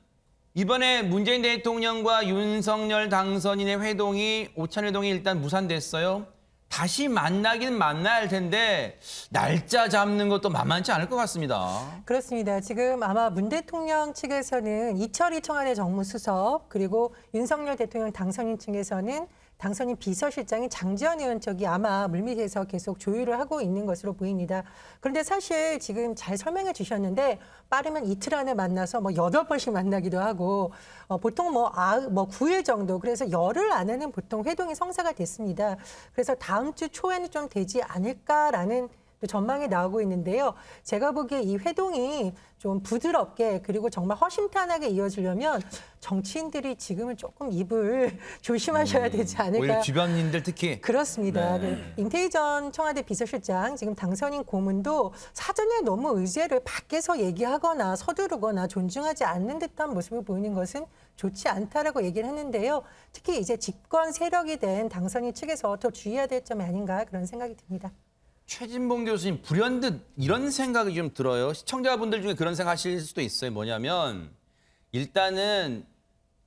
이번에 문재인 대통령과 윤석열 당선인의 회동이 오찬회동이 일단 무산됐어요. 다시 만나긴 만나야 할 텐데 날짜 잡는 것도 만만치 않을 것 같습니다. 그렇습니다. 지금 아마 문 대통령 측에서는 이철희 청와대 정무수석 그리고 윤석열 대통령 당선인 측에서는 당선인 비서실장인 장지원 의원 쪽이 아마 물밑에서 계속 조율을 하고 있는 것으로 보입니다. 그런데 사실 지금 잘 설명해 주셨는데 빠르면 이틀 안에 만나서 뭐 8번씩 만나기도 하고 보통 뭐 9일 정도 그래서 열흘 안에는 보통 회동이 성사가 됐습니다. 그래서 다음 주 초에는 좀 되지 않을까라는 전망이 나오고 있는데요. 제가 보기에 이 회동이 좀 부드럽게 그리고 정말 허심탄회하게 이어지려면 정치인들이 지금은 조금 입을 조심하셔야 되지 않을까. 오히려 주변인들 특히. 그렇습니다. 네. 임태희 전 청와대 비서실장 지금 당선인 고문도 사전에 너무 의제를 밖에서 얘기하거나 서두르거나 존중하지 않는 듯한 모습을 보이는 것은 좋지 않다라고 얘기를 했는데요. 특히 이제 집권 세력이 된 당선인 측에서 더 주의해야 될 점이 아닌가 그런 생각이 듭니다. 최진봉 교수님 불현듯 이런 생각이 좀 들어요. 시청자분들 중에 그런 생각 하실 수도 있어요. 뭐냐면 일단은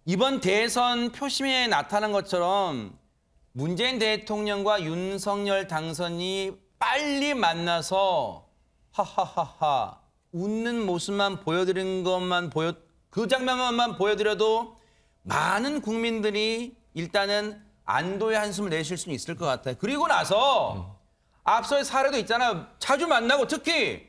이번 대선 표심에 나타난 것처럼 문재인 대통령과 윤석열 당선이 빨리 만나서 하하하하 웃는 모습만 보여드린 것만 그 장면만 보여드려도 많은 국민들이 일단은 안도의 한숨을 내쉴 수는 있을 것 같아요. 그리고 나서 앞서의 사례도 있잖아요. 자주 만나고 특히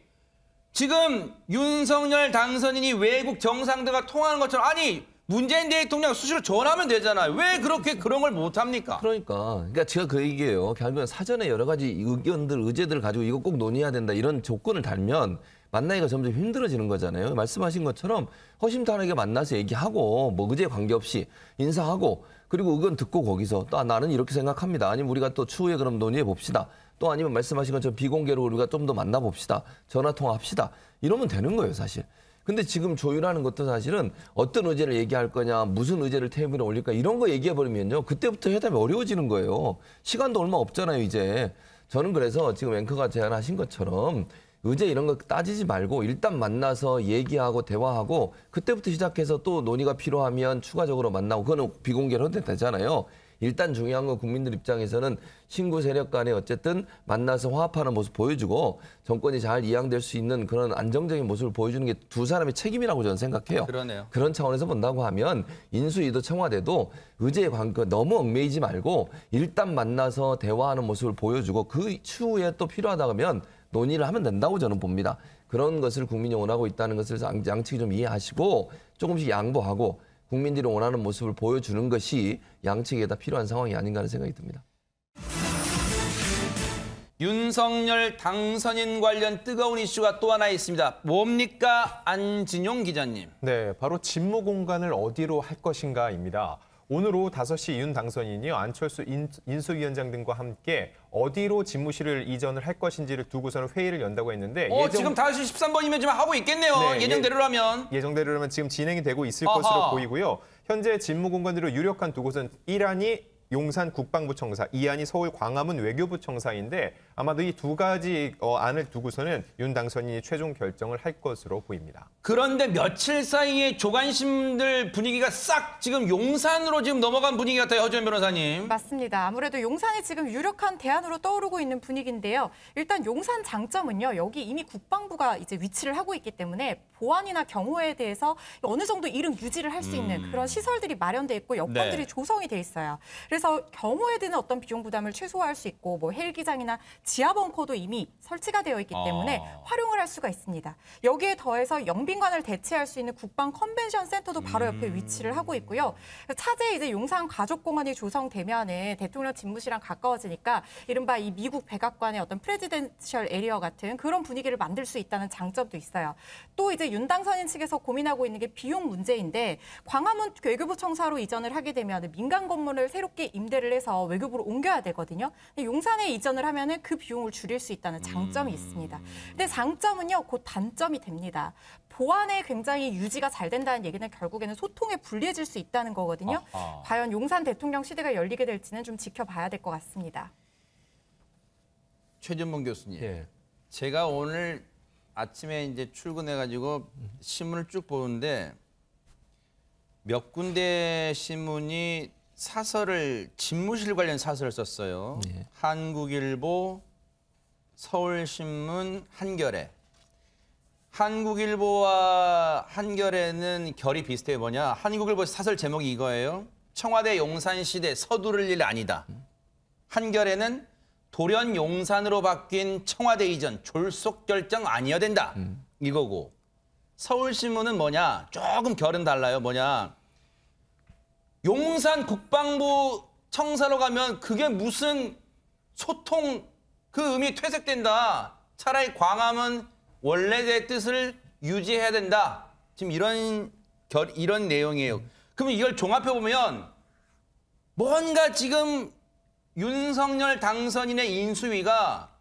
지금 윤석열 당선인이 외국 정상들과 통화하는 것처럼 아니 문재인 대통령 수시로 전화하면 되잖아요. 왜 그렇게 그런 걸 못합니까? 그러니까 제가 그 얘기예요. 결국은 사전에 여러 가지 의견들, 의제들을 가지고 이거 꼭 논의해야 된다 이런 조건을 달면 만나기가 점점 힘들어지는 거잖아요. 말씀하신 것처럼 허심탄회하게 만나서 얘기하고 뭐 의제에 관계없이 인사하고 그리고 의견 듣고 거기서 또 나는 이렇게 생각합니다. 아니면 우리가 또 추후에 그럼 논의해 봅시다. 또 아니면 말씀하신 것처럼 비공개로 우리가 좀 더 만나봅시다. 전화통화합시다. 이러면 되는 거예요, 사실. 근데 지금 조율하는 것도 사실은 어떤 의제를 얘기할 거냐, 무슨 의제를 테이블에 올릴까 이런 거 얘기해버리면요. 그때부터 회담이 어려워지는 거예요. 시간도 얼마 없잖아요, 이제. 저는 그래서 지금 앵커가 제안하신 것처럼 의제 이런 거 따지지 말고 일단 만나서 얘기하고 대화하고 그때부터 시작해서 또 논의가 필요하면 추가적으로 만나고 그거는 비공개로 해도 되잖아요. 일단 중요한 건 국민들 입장에서는 신구 세력 간에 어쨌든 만나서 화합하는 모습 보여주고 정권이 잘 이양될 수 있는 그런 안정적인 모습을 보여주는 게 두 사람의 책임이라고 저는 생각해요. 그러네요. 그런 차원에서 본다고 하면 인수위도 청와대도 의제에 너무 얽매이지 말고 일단 만나서 대화하는 모습을 보여주고 그 추후에 또 필요하다 하면 논의를 하면 된다고 저는 봅니다. 그런 것을 국민이 원하고 있다는 것을 양측이 좀 이해하시고 조금씩 양보하고 국민들이 원하는 모습을 보여주는 것이 양측에 다 필요한 상황이 아닌가 하는 생각이 듭니다. 윤석열 당선인 관련 뜨거운 이슈가 또 하나 있습니다. 뭡니까? 안진용 기자님. 네, 바로 직무 공간을 어디로 할 것인가입니다. 오늘 오후 5시 윤 당선인이요. 안철수 인수위원장 등과 함께 어디로 집무실을 이전을 할 것인지를 두고서는 회의를 연다고 했는데 지금 5시 13분이면 지금 하고 있겠네요. 네, 예정대로라면. 예정대로라면 지금 진행이 되고 있을 것으로 보이고요. 현재 직무 공간으로 유력한 두 곳은 1안이 용산 국방부청사, 2안이 서울 광화문 외교부청사인데 아마도 이 두 가지 안을 두고서는 윤 당선인이 최종 결정을 할 것으로 보입니다. 그런데 며칠 사이에 조간신문들 분위기가 싹 지금 용산으로 지금 넘어간 분위기 같아요. 허주연 변호사님. 맞습니다. 아무래도 용산이 지금 유력한 대안으로 떠오르고 있는 분위기인데요. 일단 용산 장점은요. 여기 이미 국방부가 이제 위치를 하고 있기 때문에 보안이나 경호에 대해서 어느 정도 이름 유지를 할 수 있는 그런 시설들이 마련돼 있고 여건들이 조성이 돼 있어요. 그래서 경호에 드는 어떤 비용 부담을 최소화할 수 있고 뭐 헬기장이나 지하 벙커도 이미 설치가 되어 있기 때문에 활용을 할 수가 있습니다. 여기에 더해서 영빈관을 대체할 수 있는 국방 컨벤션 센터도 바로 옆에 위치를 하고 있고요. 차제 이제 용산 가족공원이 조성되면은 대통령 집무실이랑 가까워지니까 이른바 이 미국 백악관의 어떤 프레지덴셜 에리어 같은 그런 분위기를 만들 수 있다는 장점도 있어요. 또 이제 윤 당선인 측에서 고민하고 있는 게 비용 문제인데 광화문 외교부 청사로 이전을 하게 되면 민간 건물을 새롭게 임대를 해서 외교부로 옮겨야 되거든요. 근데 용산에 이전을 하면은 그 비용을 줄일 수 있다는 장점이 있습니다. 근데 장점은요, 곧 단점이 됩니다. 보안에 굉장히 유지가 잘 된다는 얘기는 결국에는 소통에 불리해질 수 있다는 거거든요. 과연 용산 대통령 시대가 열리게 될지는 좀 지켜봐야 될 것 같습니다. 최진봉 교수님. 제가 오늘 아침에 이제 출근해가지고 신문을 쭉 보는데 몇 군데 신문이 사설을 집무실 관련 사설을 썼어요. 한국일보, 서울신문, 한겨레. 한국일보와 한겨레는 결이 비슷해요. 뭐냐? 한국일보 사설 제목이 이거예요. 청와대 용산시대 서두를 일 아니다. 한겨레는 돌연 용산으로 바뀐 청와대 이전 졸속 결정 아니어야 된다. 이거고. 서울신문은 뭐냐? 조금 결은 달라요. 뭐냐? 용산 국방부 청사로 가면 그게 무슨 소통 그 의미 퇴색된다. 차라리 광화문 원래의 뜻을 유지해야 된다. 지금 이런 내용이에요. 그럼 이걸 종합해 보면 뭔가 지금 윤석열 당선인의 인수위가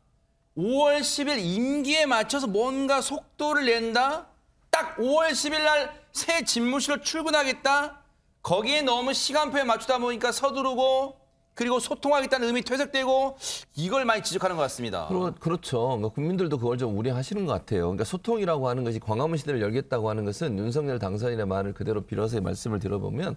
5월 10일 임기에 맞춰서 뭔가 속도를 낸다? 딱 5월 10일 날 새 집무실로 출근하겠다? 거기에 너무 시간표에 맞추다 보니까 서두르고 그리고 소통하겠다는 의미 퇴색되고 이걸 많이 지적하는 것 같습니다. 그렇죠. 그러니까 국민들도 그걸 좀 우려하시는 것 같아요. 그러니까 소통이라고 하는 것이 광화문 시대를 열겠다고 하는 것은 윤석열 당선인의 말을 그대로 빌어서의 말씀을 들어보면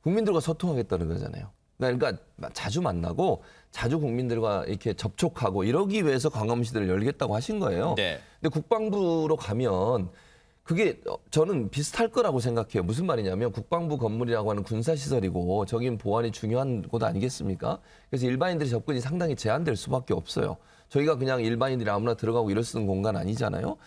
국민들과 소통하겠다는 거잖아요. 그러니까 자주 만나고 자주 국민들과 이렇게 접촉하고 이러기 위해서 광화문 시대를 열겠다고 하신 거예요. 네. 근데 국방부로 가면 그게 저는 비슷할 거라고 생각해요. 무슨 말이냐면 국방부 건물이라고 하는 군사시설이고 저긴 보안이 중요한 곳 아니겠습니까? 그래서 일반인들의 접근이 상당히 제한될 수밖에 없어요. 저희가 그냥 일반인들이 아무나 들어가고 이럴 수 있는 공간 아니잖아요.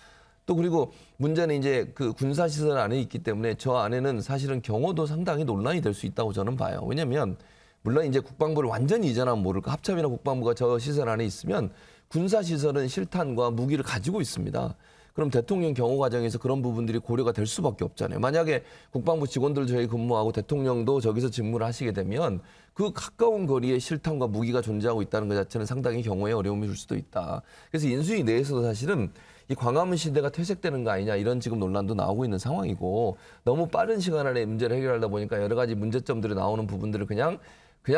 또 그리고 문제는 이제 그 군사시설 안에 있기 때문에 저 안에는 사실은 경호도 상당히 논란이 될 수 있다고 저는 봐요. 왜냐하면 물론 이제 국방부를 완전히 이전하면 모를까. 합참이나 국방부가 저 시설 안에 있으면 군사시설은 실탄과 무기를 가지고 있습니다. 그럼 대통령 경호 과정에서 그런 부분들이 고려가 될 수밖에 없잖아요. 만약에 국방부 직원들 저희 근무하고 대통령도 저기서 직무를 하시게 되면 그 가까운 거리에 실탄과 무기가 존재하고 있다는 것 자체는 상당히 경호에 어려움이 줄 수도 있다. 그래서 인수위 내에서도 사실은 이 광화문 시대가 퇴색되는 거 아니냐 이런 지금 논란도 나오고 있는 상황이고 너무 빠른 시간 안에 문제를 해결하다 보니까 여러 가지 문제점들이 나오는 부분들을 그냥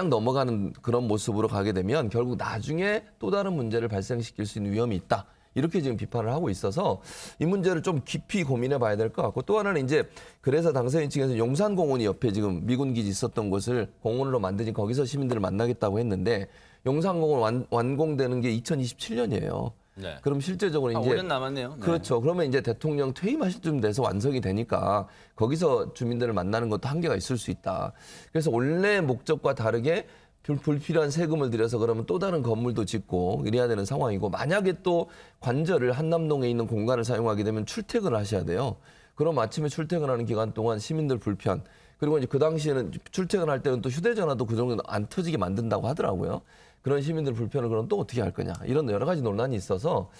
넘어가는 그런 모습으로 가게 되면 결국 나중에 또 다른 문제를 발생시킬 수 있는 위험이 있다. 이렇게 지금 비판을 하고 있어서 이 문제를 좀 깊이 고민해 봐야 될 것 같고 또 하나는 이제 그래서 당선인 측에서 용산공원이 옆에 지금 미군 기지 있었던 곳을 공원으로 만드니 거기서 시민들을 만나겠다고 했는데 용산공원 완공되는 게 2027년이에요. 네. 그럼 실제적으로 이제 5년 남았네요. 네. 그렇죠. 그러면 이제 대통령 퇴임하실 쯤 돼서 완성이 되니까 거기서 주민들을 만나는 것도 한계가 있을 수 있다. 그래서 원래 목적과 다르게 불필요한 세금을 들여서 그러면 또 다른 건물도 짓고 이래야 되는 상황이고 만약에 또 관저를 한남동에 있는 공간을 사용하게 되면 출퇴근을 하셔야 돼요. 그럼 아침에 출퇴근하는 기간 동안 시민들 불편 그리고 이제 그 당시에는 출퇴근할 때는 또 휴대전화도 그 정도 안 터지게 만든다고 하더라고요. 그런 시민들 불편을 그럼 또 어떻게 할 거냐 이런 여러 가지 논란이 있어서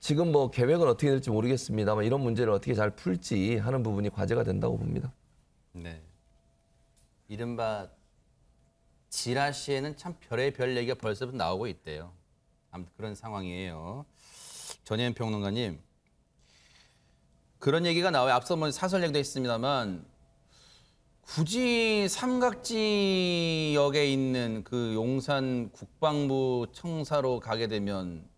지금 뭐 계획은 어떻게 될지 모르겠습니다만 이런 문제를 어떻게 잘 풀지 하는 부분이 과제가 된다고 봅니다. 네. 이른바 지라시에는 참 별의 별 얘기가 벌써부터 나오고 있대요. 아무튼 그런 상황이에요. 전혜연 평론가님, 그런 얘기가 나와요. 앞서 뭐 사설 얘기도 했습니다만 굳이 삼각지역에 있는 그 용산 국방부 청사로 가게 되면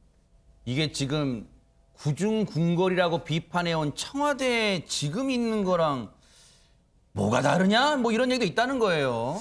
이게 지금 구중궁궐이라고 비판해온 청와대 지금 있는 거랑 뭐가 다르냐? 뭐 이런 얘기도 있다는 거예요.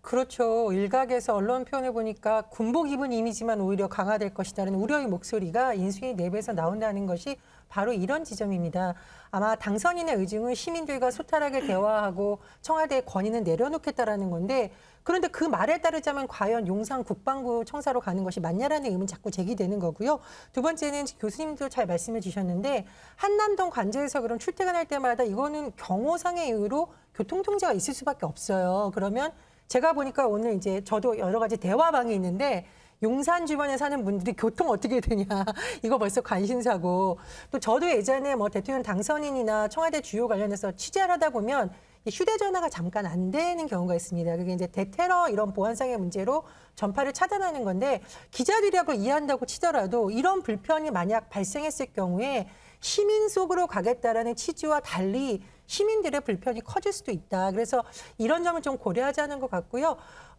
그렇죠. 일각에서 언론 표현을 보니까 군복 입은 이미지만 오히려 강화될 것이다라는 우려의 목소리가 인수위 내부에서 나온다는 것이 바로 이런 지점입니다. 아마 당선인의 의중은 시민들과 소탈하게 대화하고 청와대의 권위는 내려놓겠다라는 건데 그런데 그 말에 따르자면 과연 용산 국방부 청사로 가는 것이 맞냐라는 의문이 자꾸 제기되는 거고요. 두 번째는 교수님도 잘 말씀해 주셨는데 한남동 관저에서 그럼 출퇴근할 때마다 이거는 경호상의 이유로 교통통제가 있을 수밖에 없어요. 그러면 제가 보니까 오늘 이제 저도 여러 가지 대화방이 있는데 용산 주변에 사는 분들이 교통 어떻게 되냐 이거 벌써 관심사고 또 저도 예전에 뭐 대통령 당선인이나 청와대 주요 관련해서 취재를 하다 보면 휴대전화가 잠깐 안 되는 경우가 있습니다. 그게 이제 대테러 이런 보안상의 문제로 전파를 차단하는 건데 기자들이라고 이해한다고 치더라도 이런 불편이 만약 발생했을 경우에 시민 속으로 가겠다라는 취지와 달리 시민들의 불편이 커질 수도 있다. 그래서 이런 점을 좀 고려하자는 것 같고요.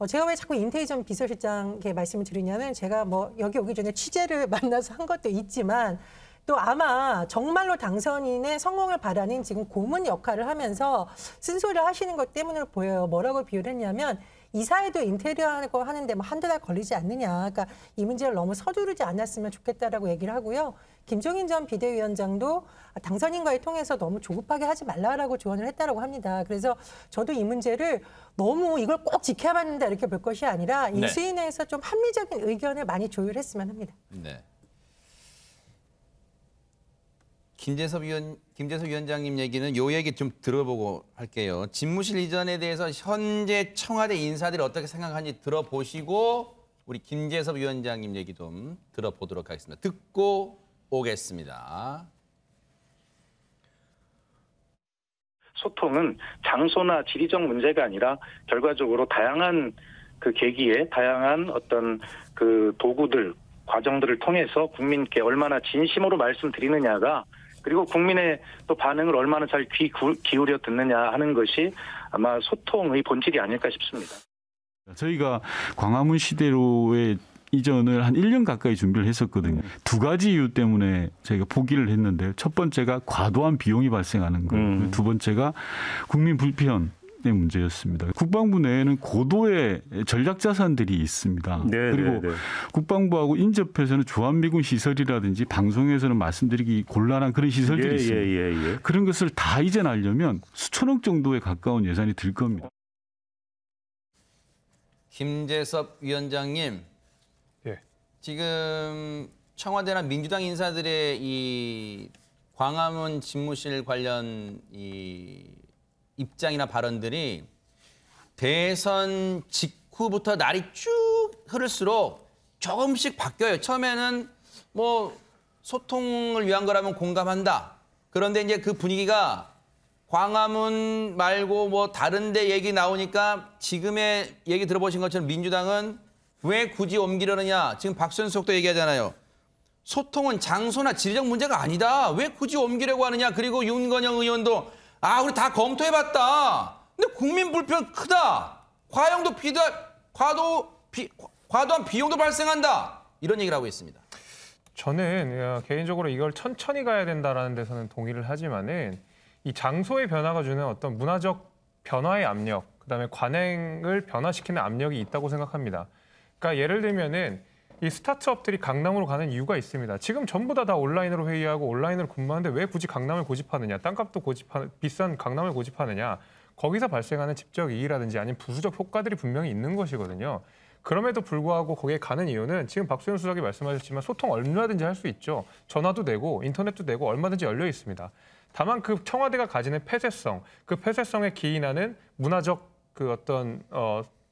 제가 왜 자꾸 임태희 전 비서실장께 말씀을 드리냐면 제가 뭐 여기 오기 전에 취재를 만나서 한 것도 있지만 또 아마 정말로 당선인의 성공을 바라는 지금 고문 역할을 하면서 쓴소리를 하시는 것 때문으로 보여요. 뭐라고 비유를 했냐면 이사회도 인테리어하고 하는데 뭐 한두 달 걸리지 않느냐. 그러니까 이 문제를 너무 서두르지 않았으면 좋겠다라고 얘기를 하고요. 김종인 전 비대위원장도 당선인과의 통해서 너무 조급하게 하지 말라라고 조언을 했다라고 합니다. 그래서 저도 이 문제를 너무 이걸 꼭 지켜야 한다 이렇게 볼 것이 아니라 인수위 내에서 좀 합리적인 의견을 많이 조율했으면 합니다. 네. 김재섭 위원장님 얘기는 요 얘기 좀 들어보고 할게요. 집무실 이전에 대해서 현재 청와대 인사들이 어떻게 생각하는지 들어보시고 우리 김재섭 위원장님 얘기 좀 들어보도록 하겠습니다. 듣고 오겠습니다. 소통은 장소나 지리적 문제가 아니라 결과적으로 다양한 그 계기에 다양한 어떤 그 도구들, 과정들을 통해서 국민께 얼마나 진심으로 말씀드리느냐가, 그리고 국민의 또 반응을 얼마나 잘 귀 기울여 듣느냐 하는 것이 아마 소통의 본질이 아닐까 싶습니다. 저희가 광화문 시대로의 이전을 한 1년 가까이 준비를 했었거든요. 두 가지 이유 때문에 저희가 포기를 했는데요. 첫 번째가 과도한 비용이 발생하는 거예요. 두 번째가 국민 불편의 문제였습니다. 국방부 내에는 고도의 전략 자산들이 있습니다. 그리고 국방부하고 인접해서는 주한미군 시설이라든지 방송에서는 말씀드리기 곤란한 그런 시설들이 있습니다. 그런 것을 다 이전하려면 수천억 정도에 가까운 예산이 들 겁니다. 김재섭 위원장님, 지금 청와대나 민주당 인사들의 이 광화문 집무실 관련 이 입장이나 발언들이 대선 직후부터 날이 쭉 흐를수록 조금씩 바뀌어요. 처음에는 뭐 소통을 위한 거라면 공감한다. 그런데 이제 그 분위기가 광화문 말고 뭐 다른 데 얘기 나오니까 지금의 얘기 들어보신 것처럼 민주당은 왜 굳이 옮기려느냐. 지금 박수현 수석도 얘기하잖아요. 소통은 장소나 지리적 문제가 아니다. 왜 굳이 옮기려고 하느냐. 그리고 윤건영 의원도 우리 다 검토해봤다. 근데 국민 불편 크다. 과도한 비용도 발생한다. 이런 얘기를 하고 있습니다. 저는 개인적으로 이걸 천천히 가야 된다라는 데서는 동의를 하지만은 이 장소의 변화가 주는 어떤 문화적 변화의 압력, 그다음에 관행을 변화시키는 압력이 있다고 생각합니다. 그러니까 예를 들면은 이 스타트업들이 강남으로 가는 이유가 있습니다. 지금 전부 다 온라인으로 회의하고 온라인으로 근무하는데 왜 굳이 강남을 고집하느냐, 땅값도 비싼 강남을 고집하느냐, 거기서 발생하는 직접 이익이라든지 아니면 부수적 효과들이 분명히 있는 것이거든요. 그럼에도 불구하고 거기에 가는 이유는 지금 박수현 수석이 말씀하셨지만 소통 얼마든지 할 수 있죠. 전화도 되고 인터넷도 되고 얼마든지 열려 있습니다. 다만 그 청와대가 가지는 폐쇄성, 그 폐쇄성에 기인하는 문화적 그 어떤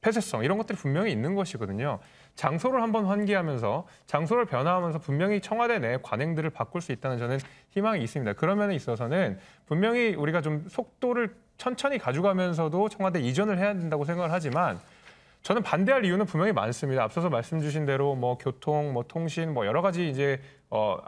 폐쇄성 이런 것들이 분명히 있는 것이거든요. 장소를 한번 환기하면서 장소를 변화하면서 분명히 청와대 내 관행들을 바꿀 수 있다는 저는 희망이 있습니다. 그런 면에 있어서는 분명히 우리가 좀 속도를 천천히 가져가면서도 청와대 이전을 해야 된다고 생각을 하지만 저는 반대할 이유는 분명히 많습니다. 앞서서 말씀 주신 대로 뭐 교통, 뭐 통신, 뭐 여러 가지 이제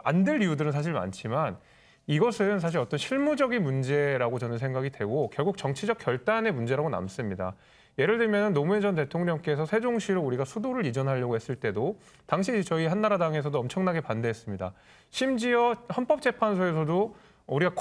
안 될 이유들은 사실 많지만 이것은 사실 어떤 실무적인 문제라고 저는 생각이 되고 결국 정치적 결단의 문제라고 남습니다. 예를 들면 노무현 전 대통령께서 세종시로 우리가 수도를 이전하려고 했을 때도 당시 저희 한나라당에서도 엄청나게 반대했습니다. 심지어 헌법재판소에서도 우리가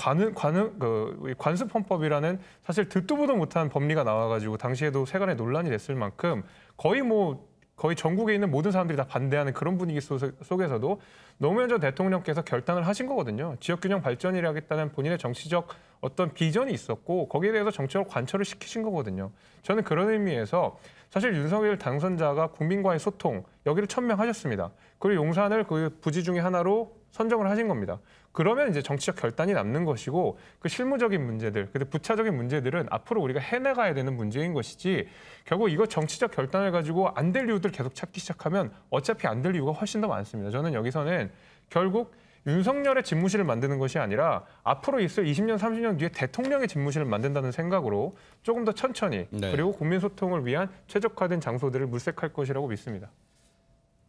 관습헌법이라는 사실 듣도 보도 못한 법리가 나와가지고 당시에도 세간의 논란이 됐을 만큼 거의 전국에 있는 모든 사람들이 다 반대하는 그런 분위기 속에서도 노무현 전 대통령께서 결단을 하신 거거든요. 지역균형 발전을 하겠다는 본인의 정치적 어떤 비전이 있었고 거기에 대해서 정치적 관철을 시키신 거거든요. 저는 그런 의미에서 사실 윤석열 당선자가 국민과의 소통 여기를 천명하셨습니다. 그리고 용산을 그 부지 중에 하나로 선정을 하신 겁니다. 그러면 이제 정치적 결단이 남는 것이고 그 실무적인 문제들, 그 부차적인 문제들은 앞으로 우리가 해나가야 되는 문제인 것이지 결국 이거 정치적 결단을 가지고 안 될 이유들 계속 찾기 시작하면 어차피 안 될 이유가 훨씬 더 많습니다. 저는 여기서는 결국 윤석열의 집무실을 만드는 것이 아니라 앞으로 있을 20년, 30년 뒤에 대통령의 집무실을 만든다는 생각으로 조금 더 천천히 그리고 국민 소통을 위한 최적화된 장소들을 물색할 것이라고 믿습니다.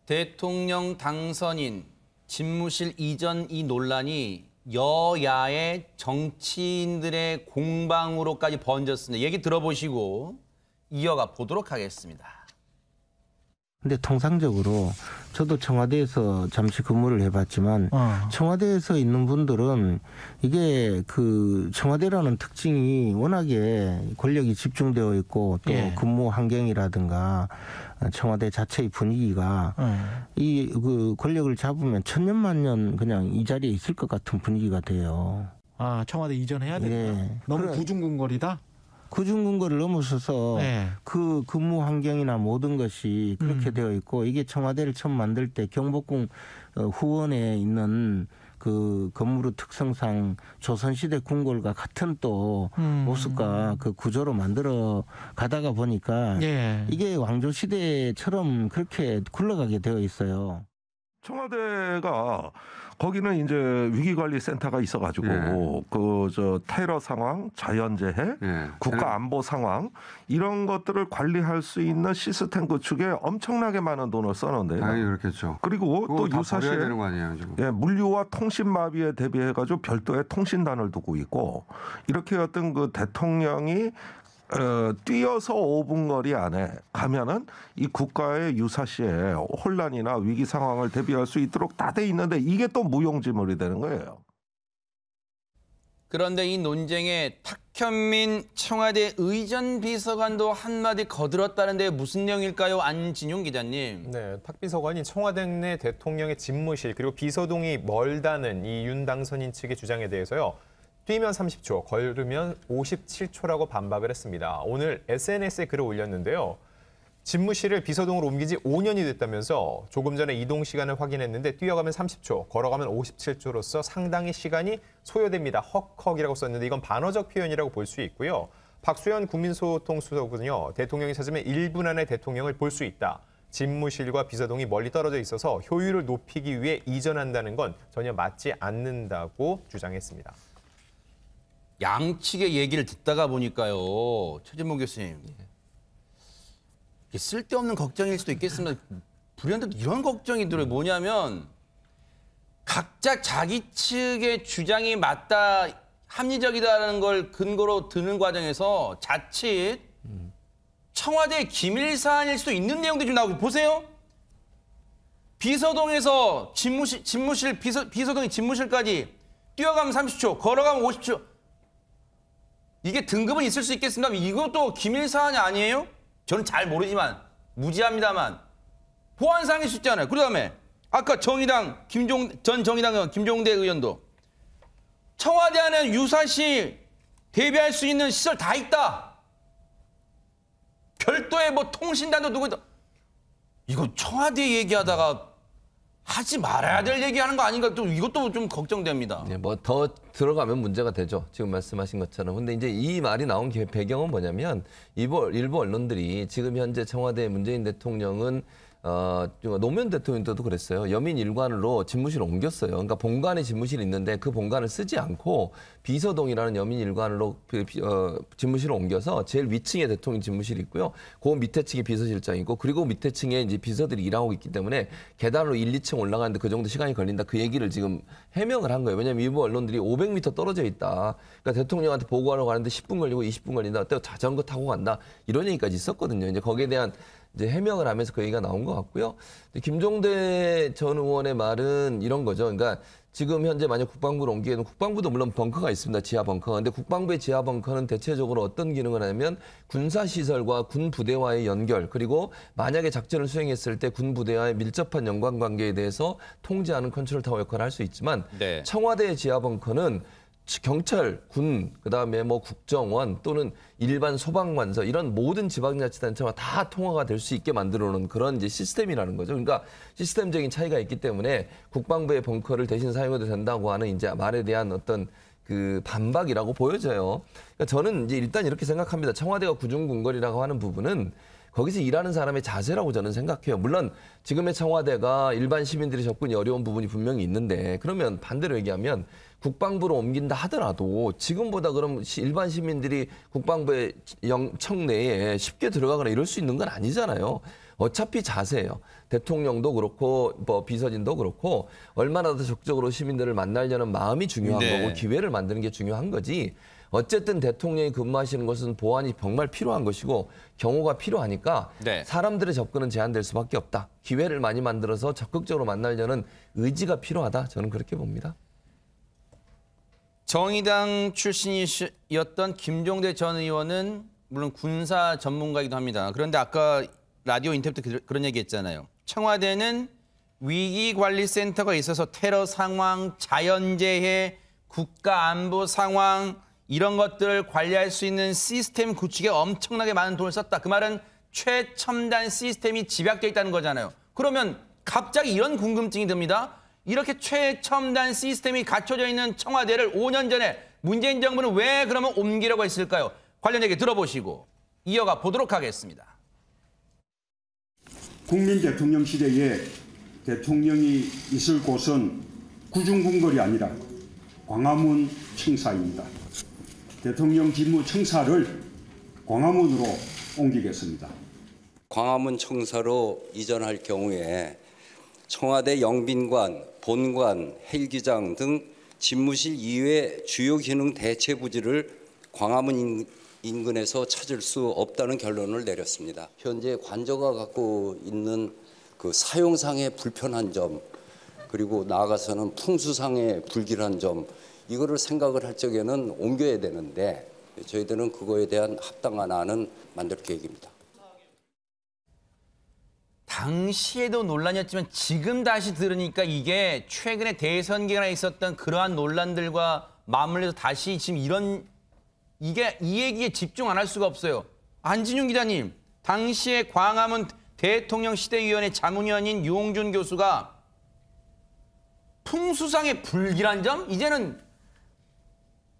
대통령 당선인 집무실 이전 이 논란이 여야의 정치인들의 공방으로까지 번졌습니다. 얘기 들어보시고 이어가 보도록 하겠습니다. 근데 통상적으로 저도 청와대에서 잠시 근무를 해봤지만 청와대에서 있는 분들은 이게 그 청와대라는 특징이 워낙에 권력이 집중되어 있고 또 근무 환경이라든가 청와대 자체의 분위기가 이 그 권력을 잡으면 천년만년 그냥 이 자리에 있을 것 같은 분위기가 돼요. 청와대 이전해야 된다. 너무 구중궁궐이다. 구중궁궐을 넘어서서 그 근무 환경이나 모든 것이 그렇게 되어 있고 이게 청와대를 처음 만들 때 경복궁 후원에 있는 그 건물의 특성상 조선시대 궁궐과 같은 또 모습과 그 구조로 만들어 가다가 보니까 이게 왕조시대처럼 그렇게 굴러가게 되어 있어요. 청와대가 거기는 이제 위기관리센터가 있어가지고 그 테러 상황, 자연재해, 국가 안보 상황 이런 것들을 관리할 수 있는 시스템 구축에 엄청나게 많은 돈을 썼는데요. 당연히 그렇겠죠. 그리고 또 유사시에 되는 거 아니에요, 지금? 예, 물류와 통신 마비에 대비해가지고 별도의 통신단을 두고 있고 이렇게 어떤 그 대통령이 뛰어서 5분 거리 안에 가면은 이 국가의 유사시에 혼란이나 위기 상황을 대비할 수 있도록 다 돼 있는데 이게 또 무용지물이 되는 거예요. 그런데 이 논쟁에 탁현민 청와대 의전 비서관도 한마디 거들었다는데 무슨 내용일까요? 안진용 기자님. 네, 탁 비서관이 청와대 내 대통령의 집무실 그리고 비서동이 멀다는 이 윤 당선인 측의 주장에 대해서요. 뛰면 30초, 걸으면 57초라고 반박을 했습니다. 오늘 SNS에 글을 올렸는데요. 집무실을 비서동으로 옮긴 지 5년이 됐다면서 조금 전에 이동 시간을 확인했는데 뛰어가면 30초, 걸어가면 57초로서 상당히 시간이 소요됩니다. 헉헉이라고 썼는데 이건 반어적 표현이라고 볼 수 있고요. 박수현 국민소통수석은요. 대통령이 찾으면 1분 안에 대통령을 볼 수 있다. 집무실과 비서동이 멀리 떨어져 있어서 효율을 높이기 위해 이전한다는 건 전혀 맞지 않는다고 주장했습니다. 양측의 얘기를 듣다가 보니까요. 최진봉 교수님. 쓸데없는 걱정일 수도 있겠습니다. 불현듯 이런 걱정이 들어요. 뭐냐면 각자 자기 측의 주장이 맞다, 합리적이다라는 걸 근거로 드는 과정에서 자칫 청와대 기밀 사안일 수도 있는 내용들이 좀 나오고 보세요. 비서동에서 비서동이 집무실까지 뛰어가면 30초, 걸어가면 50초. 이게 등급은 있을 수 있겠습니다. 이것도 기밀 사안이 아니에요? 저는 잘 모르지만 무지합니다만 보안상일 수 있잖아요. 그다음에 아까 정의당 전 정의당 김종대 의원도 청와대 안에 유사시 대비할 수 있는 시설 다 있다. 별도의 뭐 통신단도 두고 있다. 이거 청와대 얘기하다가 하지 말아야 될 얘기하는 거 아닌가? 또 이것도 좀 걱정됩니다. 네, 뭐 더 들어가면 문제가 되죠. 지금 말씀하신 것처럼. 근데 이제 이 말이 나온 배경은 뭐냐면 일부 언론들이 지금 현재 청와대 문재인 대통령은 노무현 대통령 때도 그랬어요. 여민 일관으로 집무실을 옮겼어요. 그러니까 본관에 집무실이 있는데 그 본관을 쓰지 않고 비서동이라는 여민 일관으로 집무실을 옮겨서 제일 위층에 대통령 집무실이 있고요. 그 밑에 층이 비서실장이고 그리고 밑에 층에 이제 비서들이 일하고 있기 때문에 계단으로 1, 2층 올라가는데 그 정도 시간이 걸린다. 그 얘기를 지금 해명을 한 거예요. 왜냐하면 일부 언론들이 500m 떨어져 있다. 그러니까 대통령한테 보고하러 가는데 10분 걸리고 20분 걸린다. 또 자전거 타고 간다. 이런 얘기까지 있었거든요. 이제 거기에 대한 이제 해명을 하면서 그 얘기가 나온 것 같고요. 김종대 전 의원의 말은 이런 거죠. 그러니까 지금 현재 만약 국방부로 옮기게는 국방부도 물론 벙커가 있습니다. 지하 벙커가. 근데 국방부의 지하 벙커는 대체적으로 어떤 기능을 하냐면 군사시설과 군 부대와의 연결 그리고 만약에 작전을 수행했을 때 군 부대와의 밀접한 연관관계에 대해서 통제하는 컨트롤 타워 역할을 할 수 있지만 청와대의 지하 벙커는 경찰, 군, 그다음에 뭐 국정원 또는 일반 소방관서 이런 모든 지방자치단체와 다 통화가 될 수 있게 만들어 놓은 그런 이제 시스템이라는 거죠. 그러니까 시스템적인 차이가 있기 때문에 국방부의 벙커를 대신 사용해도 된다고 하는 이제 말에 대한 어떤 그 반박이라고 보여져요. 그러니까 저는 이제 일단 이렇게 생각합니다. 청와대가 구중궁궐이라고 하는 부분은 거기서 일하는 사람의 자세라고 저는 생각해요. 물론 지금의 청와대가 일반 시민들이 접근이 어려운 부분이 분명히 있는데 그러면 반대로 얘기하면 국방부로 옮긴다 하더라도 지금보다 그럼 일반 시민들이 국방부의 청 내에 쉽게 들어가거나 이럴 수 있는 건 아니잖아요. 어차피 자세예요. 대통령도 그렇고 뭐 비서진도 그렇고 얼마나 더 적극적으로 시민들을 만나려는 마음이 중요한 거고 기회를 만드는 게 중요한 거지. 어쨌든 대통령이 근무하시는 것은 보안이 정말 필요한 것이고 경호가 필요하니까 사람들의 접근은 제한될 수밖에 없다. 기회를 많이 만들어서 적극적으로 만나려는 의지가 필요하다. 저는 그렇게 봅니다. 정의당 출신이었던 김종대 전 의원은 물론 군사 전문가이기도 합니다. 그런데 아까 라디오 인터뷰 때 그런 얘기 했잖아요. 청와대는 위기관리센터가 있어서 테러 상황, 자연재해, 국가안보 상황 이런 것들을 관리할 수 있는 시스템 구축에 엄청나게 많은 돈을 썼다. 그 말은 최첨단 시스템이 집약되어 있다는 거잖아요. 그러면 갑자기 이런 궁금증이 듭니다. 이렇게 최첨단 시스템이 갖춰져 있는 청와대를 5년 전에 문재인 정부는 왜 그러면 옮기려고 했을까요? 관련 얘기 들어보시고 이어가 보도록 하겠습니다. 국민 대통령 시대에 대통령이 있을 곳은 구중궁궐이 아니라 광화문 청사입니다. 대통령 직무 청사를 광화문으로 옮기겠습니다. 광화문 청사로 이전할 경우에 청와대 영빈관, 본관, 헬기장 등 집무실 이외 주요 기능 대체 부지를 광화문 인근에서 찾을 수 없다는 결론을 내렸습니다. 현재 관저가 갖고 있는 그 사용상의 불편한 점, 그리고 나아가서는 풍수상의 불길한 점, 이거를 생각을 할 적에는 옮겨야 되는데 저희들은 그거에 대한 합당한 안은 만들 계획입니다. 당시에도 논란이었지만 지금 다시 들으니까 이게 최근에 대선 기간에 있었던 그러한 논란들과 맞물려서 다시 지금 이 얘기에 집중 안 할 수가 없어요. 안진용 기자님, 당시에 광화문 대통령 시대위원회 자문위원인 유홍준 교수가 풍수상의 불길한 점? 이제는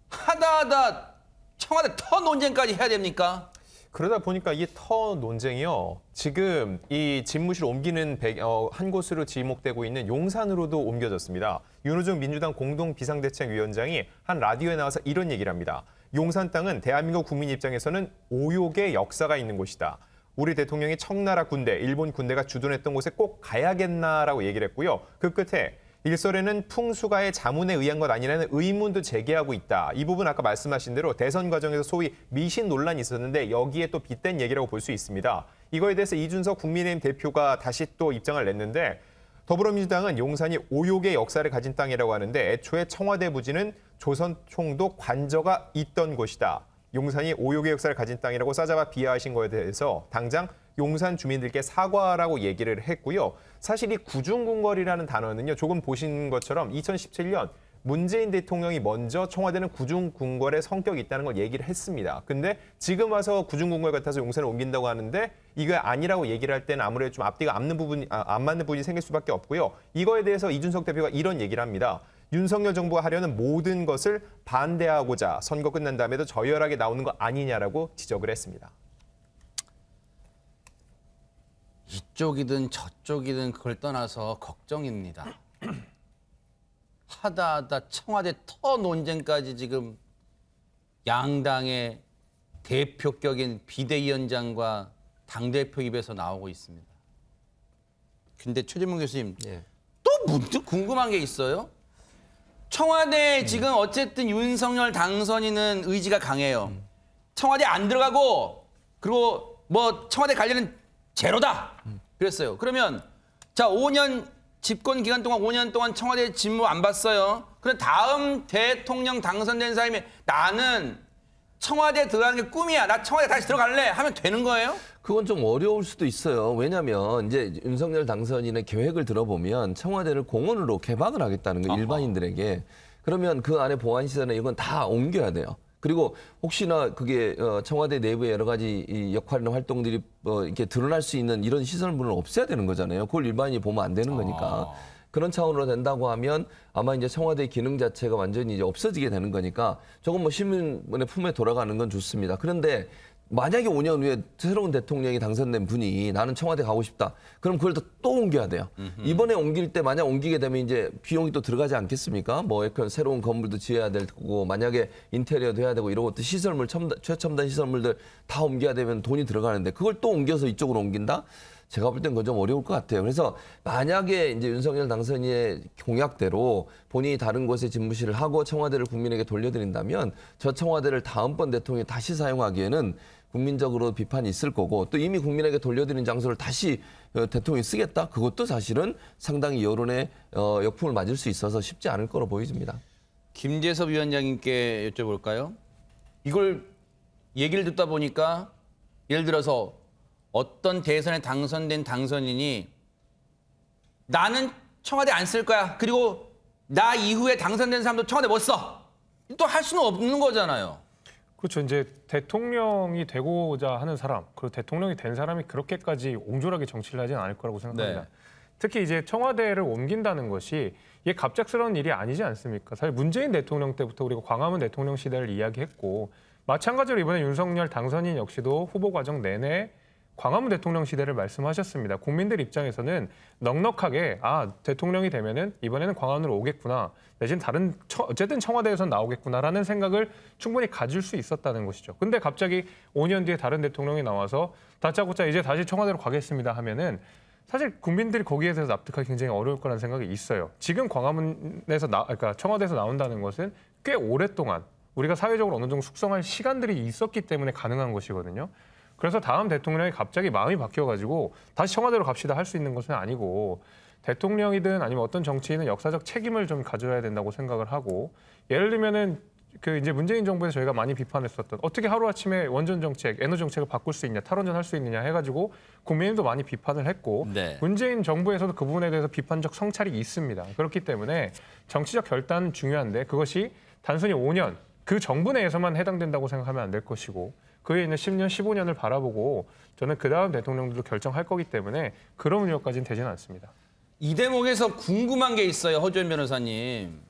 하다 청와대 터 논쟁까지 해야 됩니까? 그러다 보니까 이 터 논쟁이요. 지금 이 집무실 옮기는 한 곳으로 지목되고 있는 용산으로도 옮겨졌습니다. 윤호중 민주당 공동 비상대책위원장이 한 라디오에 나와서 이런 얘기를 합니다. 용산 땅은 대한민국 국민 입장에서는 오욕의 역사가 있는 곳이다. 우리 대통령이 청나라 군대, 일본 군대가 주둔했던 곳에 꼭 가야겠나라고 얘기를 했고요. 그 끝에 일설에는 풍수가의 자문에 의한 것 아니라는 의문도 제기하고 있다. 이 부분 아까 말씀하신 대로 대선 과정에서 소위 미신 논란이 있었는데 여기에 또 빗댄 얘기라고 볼 수 있습니다. 이거에 대해서 이준석 국민의힘 대표가 다시 또 입장을 냈는데 더불어민주당은 용산이 오욕의 역사를 가진 땅이라고 하는데 애초에 청와대 부지는 조선 총독 관저가 있던 곳이다. 용산이 오욕의 역사를 가진 땅이라고 싸잡아 비하하신 거에 대해서 당장 용산 주민들께 사과라고 얘기를 했고요. 사실 이 구중궁궐이라는 단어는요. 조금 보신 것처럼 2017년 문재인 대통령이 먼저 청와대는 구중궁궐의 성격이 있다는 걸 얘기를 했습니다. 근데 지금 와서 구중궁궐 같아서 용산을 옮긴다고 하는데 이거 아니라고 얘기를 할 때는 아무래도 좀 앞뒤가 안 맞는 부분이 생길 수밖에 없고요. 이거에 대해서 이준석 대표가 이런 얘기를 합니다. 윤석열 정부가 하려는 모든 것을 반대하고자 선거 끝난 다음에도 저열하게 나오는 거 아니냐라고 지적을 했습니다. 이쪽이든 저쪽이든 그걸 떠나서 걱정입니다. 하다 청와대 터 논쟁까지 지금 양당의 대표격인 비대위원장과 당대표 입에서 나오고 있습니다. 근데 최재문 교수님, 또 문득 궁금한 게 있어요. 청와대 지금 어쨌든 윤석열 당선인은 의지가 강해요. 청와대 안 들어가고 그리고 뭐 청와대 관리는 제로다. 그랬어요. 그러면 자 5년 집권 기간 동안 5년 동안 청와대 직무 안 봤어요. 그럼 다음 대통령 당선된 사람이 나는 청와대 들어가는 게 꿈이야. 나 청와대 다시 들어갈래. 하면 되는 거예요? 그건 좀 어려울 수도 있어요. 왜냐하면 이제 윤석열 당선인의 계획을 들어보면 청와대를 공원으로 개방을 하겠다는 거 일반인들에게. 그러면 그 안에 보안시설이나 이건 다 옮겨야 돼요. 그리고 혹시나 그게 청와대 내부의 여러 가지 역할이나 활동들이 이렇게 드러날 수 있는 이런 시설물은 없애야 되는 거잖아요. 그걸 일반인이 보면 안 되는 거니까. 그런 차원으로 된다고 하면 아마 이제 청와대 기능 자체가 완전히 이제 없어지게 되는 거니까 조금 뭐 시민의 품에 돌아가는 건 좋습니다. 그런데 만약에 5년 후에 새로운 대통령이 당선된 분이 나는 청와대 가고 싶다. 그럼 그걸 또 옮겨야 돼요. 이번에 옮길 때 만약 옮기게 되면 이제 비용이 또 들어가지 않겠습니까? 뭐 새로운 건물도 지어야 될 거고 만약에 인테리어도 해야 되고 이런 것도 시설물 최첨단 시설물들 다 옮겨야 되면 돈이 들어가는데 그걸 또 옮겨서 이쪽으로 옮긴다? 제가 볼 땐 그건 좀 어려울 것 같아요. 그래서 만약에 이제 윤석열 당선인의 공약대로 본인이 다른 곳에 집무실을 하고 청와대를 국민에게 돌려드린다면 저 청와대를 다음번 대통령이 다시 사용하기에는 국민적으로 비판이 있을 거고 또 이미 국민에게 돌려드린 장소를 다시 대통령이 쓰겠다? 그것도 사실은 상당히 여론의 역풍을 맞을 수 있어서 쉽지 않을 거로 보여집니다. 김재섭 위원장님께 여쭤볼까요? 이걸 얘기를 듣다 보니까 예를 들어서 어떤 대선에 당선된 당선인이 나는 청와대 안 쓸 거야. 그리고 나 이후에 당선된 사람도 청와대 못 써. 또 할 수는 없는 거잖아요. 그렇죠. 이제 대통령이 되고자 하는 사람, 그리고 대통령이 된 사람이 그렇게까지 옹졸하게 정치를 하지는 않을 거라고 생각합니다. 네. 특히 이제 청와대를 옮긴다는 것이 이게 갑작스러운 일이 아니지 않습니까? 사실 문재인 대통령 때부터 우리가 광화문 대통령 시대를 이야기했고 마찬가지로 이번에 윤석열 당선인 역시도 후보 과정 내내 광화문 대통령 시대를 말씀하셨습니다. 국민들 입장에서는 넉넉하게 대통령이 되면은 이번에는 광화문으로 오겠구나. 대신 어쨌든 청와대에선 나오겠구나라는 생각을 충분히 가질 수 있었다는 것이죠. 근데 갑자기 5년 뒤에 다른 대통령이 나와서 다짜고짜 이제 다시 청와대로 가겠습니다 하면은 사실 국민들이 거기에 대해서 납득하기 굉장히 어려울 거라는 생각이 있어요. 지금 광화문에서 그러니까 청와대에서 나온다는 것은 꽤 오랫동안 우리가 사회적으로 어느 정도 숙성할 시간들이 있었기 때문에 가능한 것이거든요. 그래서 다음 대통령이 갑자기 마음이 바뀌어가지고 다시 청와대로 갑시다 할 수 있는 것은 아니고 대통령이든 아니면 어떤 정치인은 역사적 책임을 좀 가져야 된다고 생각을 하고 예를 들면은 이제 문재인 정부에서 저희가 많이 비판했었던 어떻게 하루아침에 원전 정책, 에너지 정책을 바꿀 수 있냐, 탈원전 할 수 있느냐 해가지고 국민의힘도 많이 비판을 했고 네. 문재인 정부에서도 그 부분에 대해서 비판적 성찰이 있습니다. 그렇기 때문에 정치적 결단은 중요한데 그것이 단순히 5년, 그 정부 내에서만 해당된다고 생각하면 안 될 것이고 그에 있는 10년, 15년을 바라보고 저는 그 다음 대통령들도 결정할 거기 때문에 그런 우려까지는 되지는 않습니다. 이 대목에서 궁금한 게 있어요, 허주연 변호사님.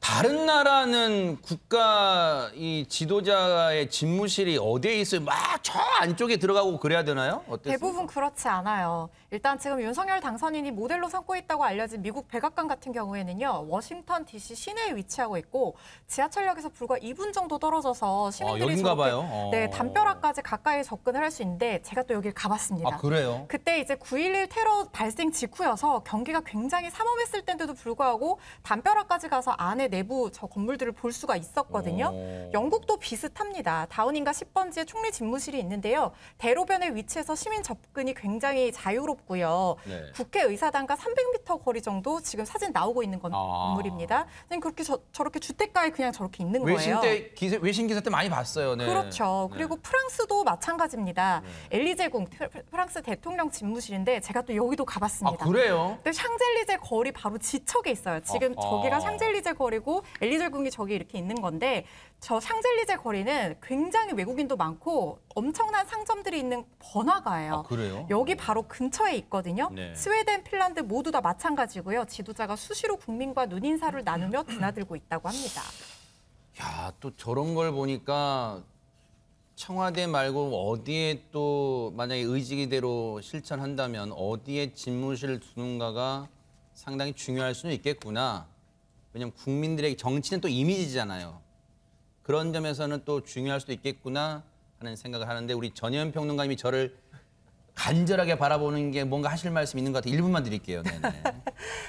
다른 나라는 국가 이 지도자의 집무실이 어디에 있어요? 막 저 안쪽에 들어가고 그래야 되나요? 어땠습니까? 대부분 그렇지 않아요. 일단 지금 윤석열 당선인이 모델로 삼고 있다고 알려진 미국 백악관 같은 경우에는요. 워싱턴 DC 시내에 위치하고 있고 지하철역에서 불과 2분 정도 떨어져서 시민들이 여긴가 봐요. 네, 담벼락까지 가까이 접근을 할 수 있는데 제가 또 여기를 가봤습니다. 그래요? 그때 이제 9.11 테러 발생 직후여서 경기가 굉장히 삼엄했을 때인데도 불구하고 담벼락까지 가서 안에 내부 저 건물들을 볼 수가 있었거든요. 영국도 비슷합니다. 다우닝가 10번지에 총리 집무실이 있는데요. 대로변에 위치해서 시민 접근이 굉장히 자유롭고요. 네. 국회의사당과 300m 거리 정도 지금 사진 나오고 있는 건물입니다. 그렇게 저렇게 주택가에 그냥 저렇게 있는 거예요. 외신 기사 때 많이 봤어요. 네. 그렇죠. 그리고 프랑스도 마찬가지입니다. 엘리제궁, 프랑스 대통령 집무실인데 제가 또 여기도 가봤습니다. 그래요? 근데 샹젤리제 거리 바로 지척에 있어요. 지금 저기가 샹젤리제 거리고 엘리제궁이 저기 이렇게 있는 건데 저 샹젤리제 거리는 굉장히 외국인도 많고 엄청난 상점들이 있는 번화가예요. 그래요? 여기 바로 근처에 있거든요. 네. 스웨덴, 핀란드 모두 다 마찬가지고요. 지도자가 수시로 국민과 눈인사를 나누며 드나들고 있다고 합니다. 야, 또 저런 걸 보니까 청와대 말고 어디에 또 만약에 의지대로 실천한다면 어디에 집무실을 두는가가 상당히 중요할 수는 있겠구나. 왜냐하면 국민들에게 정치는 또 이미지잖아요. 그런 점에서는 또 중요할 수도 있겠구나 하는 생각을 하는데 우리 전혜연 평론가님이 저를 간절하게 바라보는 게 뭔가 하실 말씀 있는 것 같아요. 1분만 드릴게요. 네네.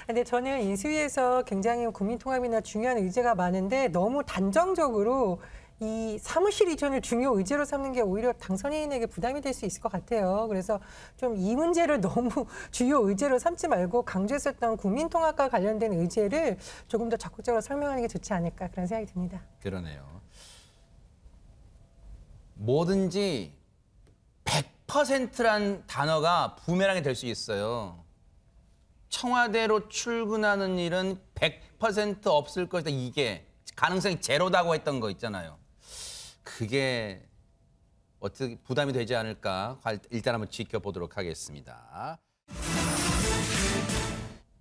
근데 저는 인수위에서 굉장히 국민통합이나 중요한 의제가 많은데 너무 단정적으로 이 사무실 이전을 중요 의제로 삼는 게 오히려 당선인에게 부담이 될 수 있을 것 같아요. 그래서 좀 이 문제를 너무 주요 의제로 삼지 말고 강조했었던 국민통합과 관련된 의제를 조금 더 적극적으로 설명하는 게 좋지 않을까 그런 생각이 듭니다. 그러네요. 뭐든지 100%란 단어가 부메랑이 될 수 있어요. 청와대로 출근하는 일은 100% 없을 것이다. 이게 가능성이 제로다고 했던 거 있잖아요. 그게 어떻게 부담이 되지 않을까 일단 한번 지켜보도록 하겠습니다.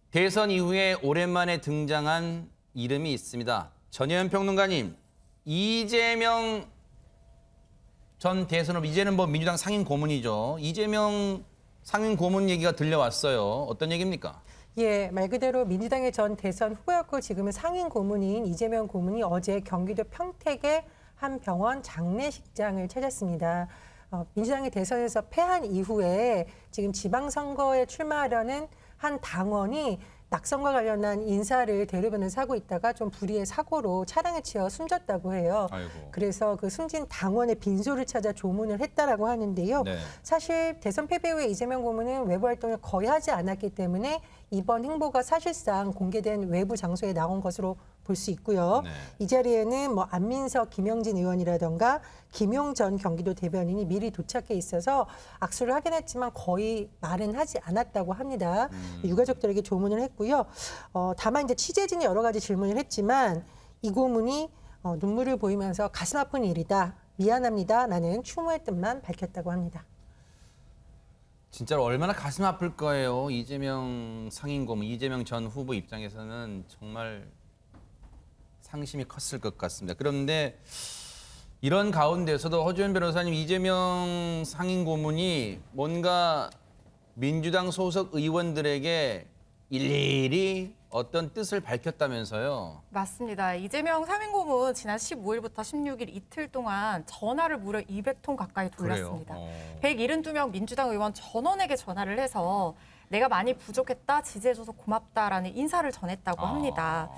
대선 이후에 오랜만에 등장한 이름이 있습니다. 전혜연 평론가님, 이재명 전 대선 후보, 이제는 뭐 민주당 상임 고문이죠. 이재명 상임 고문 얘기가 들려왔어요. 어떤 얘기입니까? 예, 말 그대로 민주당의 전 대선 후보였고 지금은 상임 고문인 이재명 고문이 어제 경기도 평택의 한 병원 장례식장을 찾았습니다. 민주당이 대선에서 패한 이후에 지금 지방선거에 출마하려는 한 당원이 낙선과 관련한 인사를 대로변에서 하고 있다가 좀 불의의 사고로 차량에 치여 숨졌다고 해요. 아이고. 그래서 그 숨진 당원의 빈소를 찾아 조문을 했다라고 하는데요. 네. 사실 대선 패배 후에 이재명 고문은 외부 활동을 거의 하지 않았기 때문에 이번 행보가 사실상 공개된 외부 장소에 나온 것으로 볼 수 있고요. 네. 이 자리에는 뭐 안민석, 김영진 의원이라던가 김용 전 경기도 대변인이 미리 도착해 있어서 악수를 하긴 했지만 거의 말은 하지 않았다고 합니다. 유가족들에게 조문을 했고요. 다만 이제 취재진이 여러 가지 질문을 했지만 이 고문이 눈물을 보이면서 가슴 아픈 일이다, 미안합니다 라는 추모의 뜻만 밝혔다고 합니다. 진짜로 얼마나 가슴 아플 거예요. 이재명 상임 고문, 이재명 전 후보 입장에서는 정말 상심이 컸을 것 같습니다. 그런데 이런 가운데서도 허주현 변호사님, 이재명 상임고문이 뭔가 민주당 소속 의원들에게 일일이 어떤 뜻을 밝혔다면서요? 맞습니다. 이재명 상임고문 지난 15일부터 16일 이틀 동안 전화를 무려 200통 가까이 돌렸습니다. 172명 민주당 의원 전원에게 전화를 해서 내가 많이 부족했다, 지지해줘서 고맙다라는 인사를 전했다고 합니다.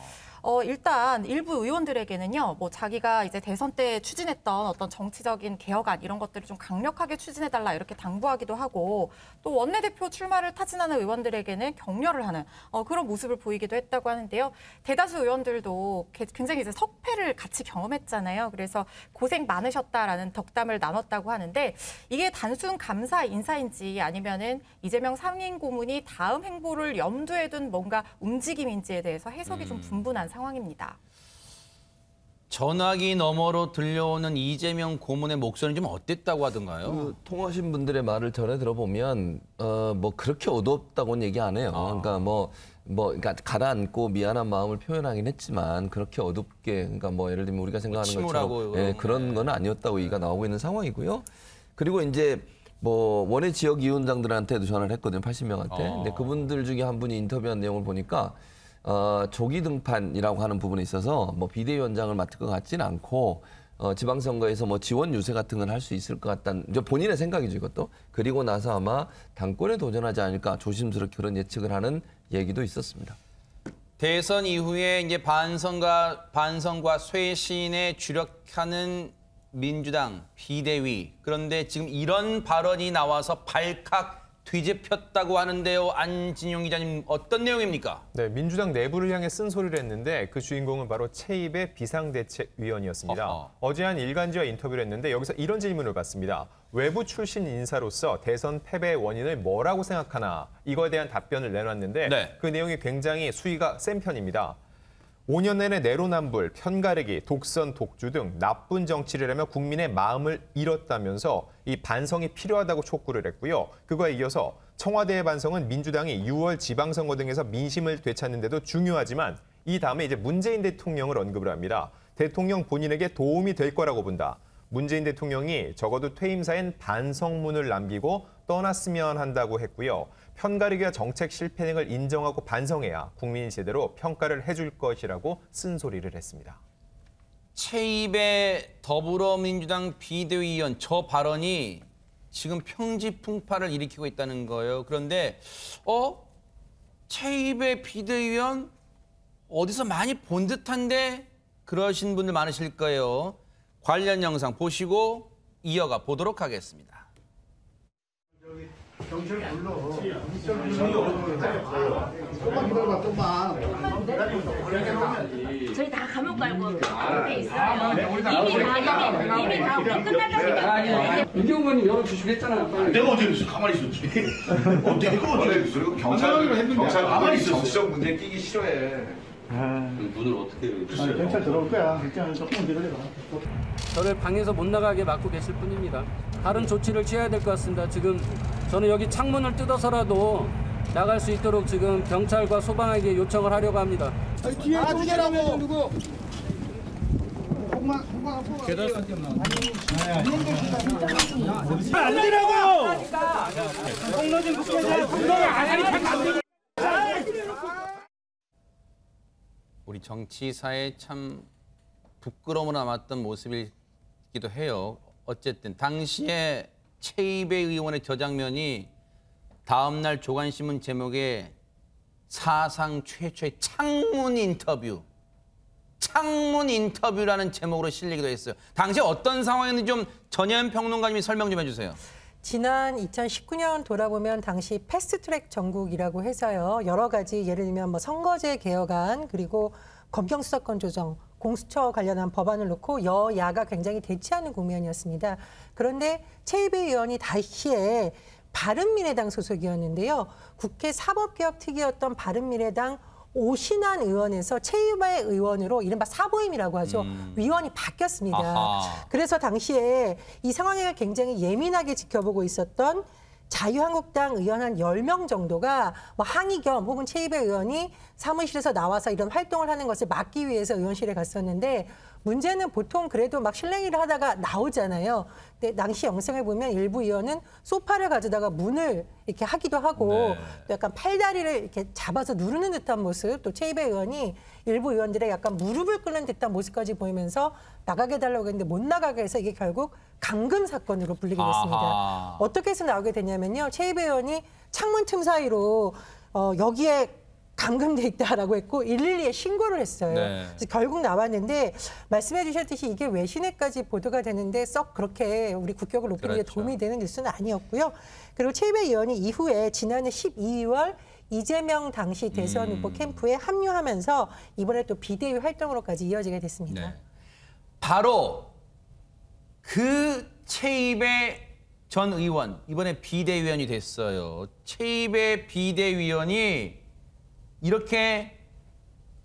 일단 일부 의원들에게는요, 뭐 자기가 이제 대선 때 추진했던 어떤 정치적인 개혁안 이런 것들을 좀 강력하게 추진해달라 이렇게 당부하기도 하고, 또 원내대표 출마를 타진하는 의원들에게는 격려를 하는 그런 모습을 보이기도 했다고 하는데요. 대다수 의원들도 굉장히 이제 석패를 같이 경험했잖아요. 그래서 고생 많으셨다라는 덕담을 나눴다고 하는데, 이게 단순 감사 인사인지 아니면은 이재명 상임고문이 다음 행보를 염두에 둔 뭔가 움직임인지에 대해서 해석이 좀 분분한 상황입니다. 전화기 너머로 들려오는 이재명 고문의 목소리는 좀 어땠다고 하던가요? 통화하신 분들의 말을 전해 들어보면 뭐 그렇게 어둡다고는 얘기 안 해요. 그러니까 그러니까 가라앉고 미안한 마음을 표현하긴 했지만 그렇게 어둡게, 그러니까 뭐 예를 들면 우리가 생각하는 것처럼 그런 건 아니었다고 얘기가 나오고 있는 상황이고요. 그리고 이제 뭐 원외 지역 위원장들한테도 전화를 했거든요, 80명한테. 근데 그분들 중에 한 분이 인터뷰한 내용을 보니까 조기 등판이라고 하는 부분에 있어서 뭐 비대위원장을 맡을 것 같지는 않고 지방선거에서 뭐 지원 유세 같은 건 할 수 있을 것 같다는 이제 본인의 생각이죠, 이것도. 그리고 나서 아마 당권에 도전하지 않을까 조심스럽게 그런 예측을 하는 얘기도 있었습니다. 대선 이후에 이제 반성과 쇄신에 주력하는 민주당 비대위. 그런데 지금 이런 발언이 나와서 발칵 뒤집혔다고 하는데요. 안진용 기자님, 어떤 내용입니까? 네, 민주당 내부를 향해 쓴소리를 했는데 그 주인공은 바로 최입의 비상대책위원이었습니다. 어제 한 일간지와 인터뷰를 했는데 여기서 이런 질문을 받습니다. 외부 출신 인사로서 대선 패배의 원인을 뭐라고 생각하나, 이거에 대한 답변을 내놨는데 그 내용이 굉장히 수위가 센 편입니다. 5년 내내 내로남불, 편가르기, 독선, 독주 등 나쁜 정치를 하며 국민의 마음을 잃었다면서 이 반성이 필요하다고 촉구를 했고요. 그거에 이어서 청와대의 반성은 민주당이 6월 지방선거 등에서 민심을 되찾는 데도 중요하지만 이 다음에 이제 문재인 대통령을 언급을 합니다. 대통령 본인에게 도움이 될 거라고 본다. 문재인 대통령이 적어도 퇴임사엔 반성문을 남기고 떠났으면 한다고 했고요. 편가르기와 정책 실패 등을 인정하고 반성해야 국민이 제대로 평가를 해줄 것이라고 쓴소리를 했습니다. 최입의 더불어민주당 비대위원, 저 발언이 지금 평지풍파를 일으키고 있다는 거예요. 그런데 최입의 비대위원 어디서 많이 본 듯한데 그러신 분들 많으실 거예요. 관련 영상 보시고 이어가 보도록 하겠습니다. 경찰 불러. 조금만 기다려봐, 조금만. 저희 다 감옥 갈고 그렇게 있어요. 이미 다 끝났다니까. 민경관님 열어주시기로 했잖아요. 내가 어제 그랬어? 가만히 있었지. 내가 어제 그랬어? 경찰 가만히 있었어. 정치적 문제 끼기 싫어해. 문을 어떻게 열어주세요? 경찰 들어올 거야. 조금만 기다려봐. 저를 방에서 못 나가게 막고 계실 뿐입니다. 다른 조치를 취해야 될 것 같습니다. 지금 저는 여기 창문을 뜯어서라도 나갈 수 있도록 지금 경찰과 소방에게 요청을 하려고 합니다. 뒤에 쫓으라고 누구? 계단 안 되라고! 공로진 국회의장 우리 정치사에 참 부끄러움을 남았던 모습이기도 해요. 어쨌든 당시에 최입의 의원의 저 장면이 다음 날 조간신문 제목에 사상 최초의 창문 인터뷰라는 제목으로 실리기도 했어요. 당시에 어떤 상황이었는지 좀 전혜연 평론가님이 설명 좀 해주세요. 지난 2019년 돌아보면 당시 패스트트랙 정국이라고 해서요. 여러 가지 예를 들면 뭐 선거제 개혁안 그리고 검경수사권 조정, 공수처 관련한 법안을 놓고 여야가 굉장히 대치하는 국면이었습니다. 그런데 최입의 의원이 당시에 바른미래당 소속이었는데요. 국회 사법개혁특위였던 바른미래당 오신환 의원에서 최입의 의원으로 이른바 사보임이라고 하죠. 위원이 바뀌었습니다. 아하. 그래서 당시에 이 상황을 굉장히 예민하게 지켜보고 있었던 자유한국당 의원 한 10명 정도가 뭐 항의 겸 혹은 최이배 의원이 사무실에서 나와서 이런 활동을 하는 것을 막기 위해서 의원실에 갔었는데 문제는 보통 그래도 막 실랭이를 하다가 나오잖아요. 근데 당시 영상을 보면 일부 의원은 소파를 가져다가 문을 이렇게 하기도 하고 또 약간 팔다리를 이렇게 잡아서 누르는 듯한 모습, 또 최이배 의원이 일부 의원들의 약간 무릎을 끄는 듯한 모습까지 보이면서 나가게 해달라고 했는데 못 나가게 해서 이게 결국 감금 사건으로 불리게 됐습니다. 아하. 어떻게 해서 나오게 됐냐면요. 최이배 의원이 창문 틈 사이로 여기에 감금돼 있다라고 했고 112에 신고를 했어요. 네. 그래서 결국 나왔는데 말씀해 주셨듯이 이게 외신에까지 보도가 되는데 썩 그렇게 우리 국격을 높이는 데 도움이 되는 뉴스는 아니었고요. 그리고 최이배 의원이 이후에 지난해 12월 이재명 당시 대선 후보 캠프에 합류하면서 이번에 또 비대위 활동으로까지 이어지게 됐습니다. 네. 바로 그 최이배 전 의원, 이번에 비대위원이 됐어요. 최이배 비대위원이 이렇게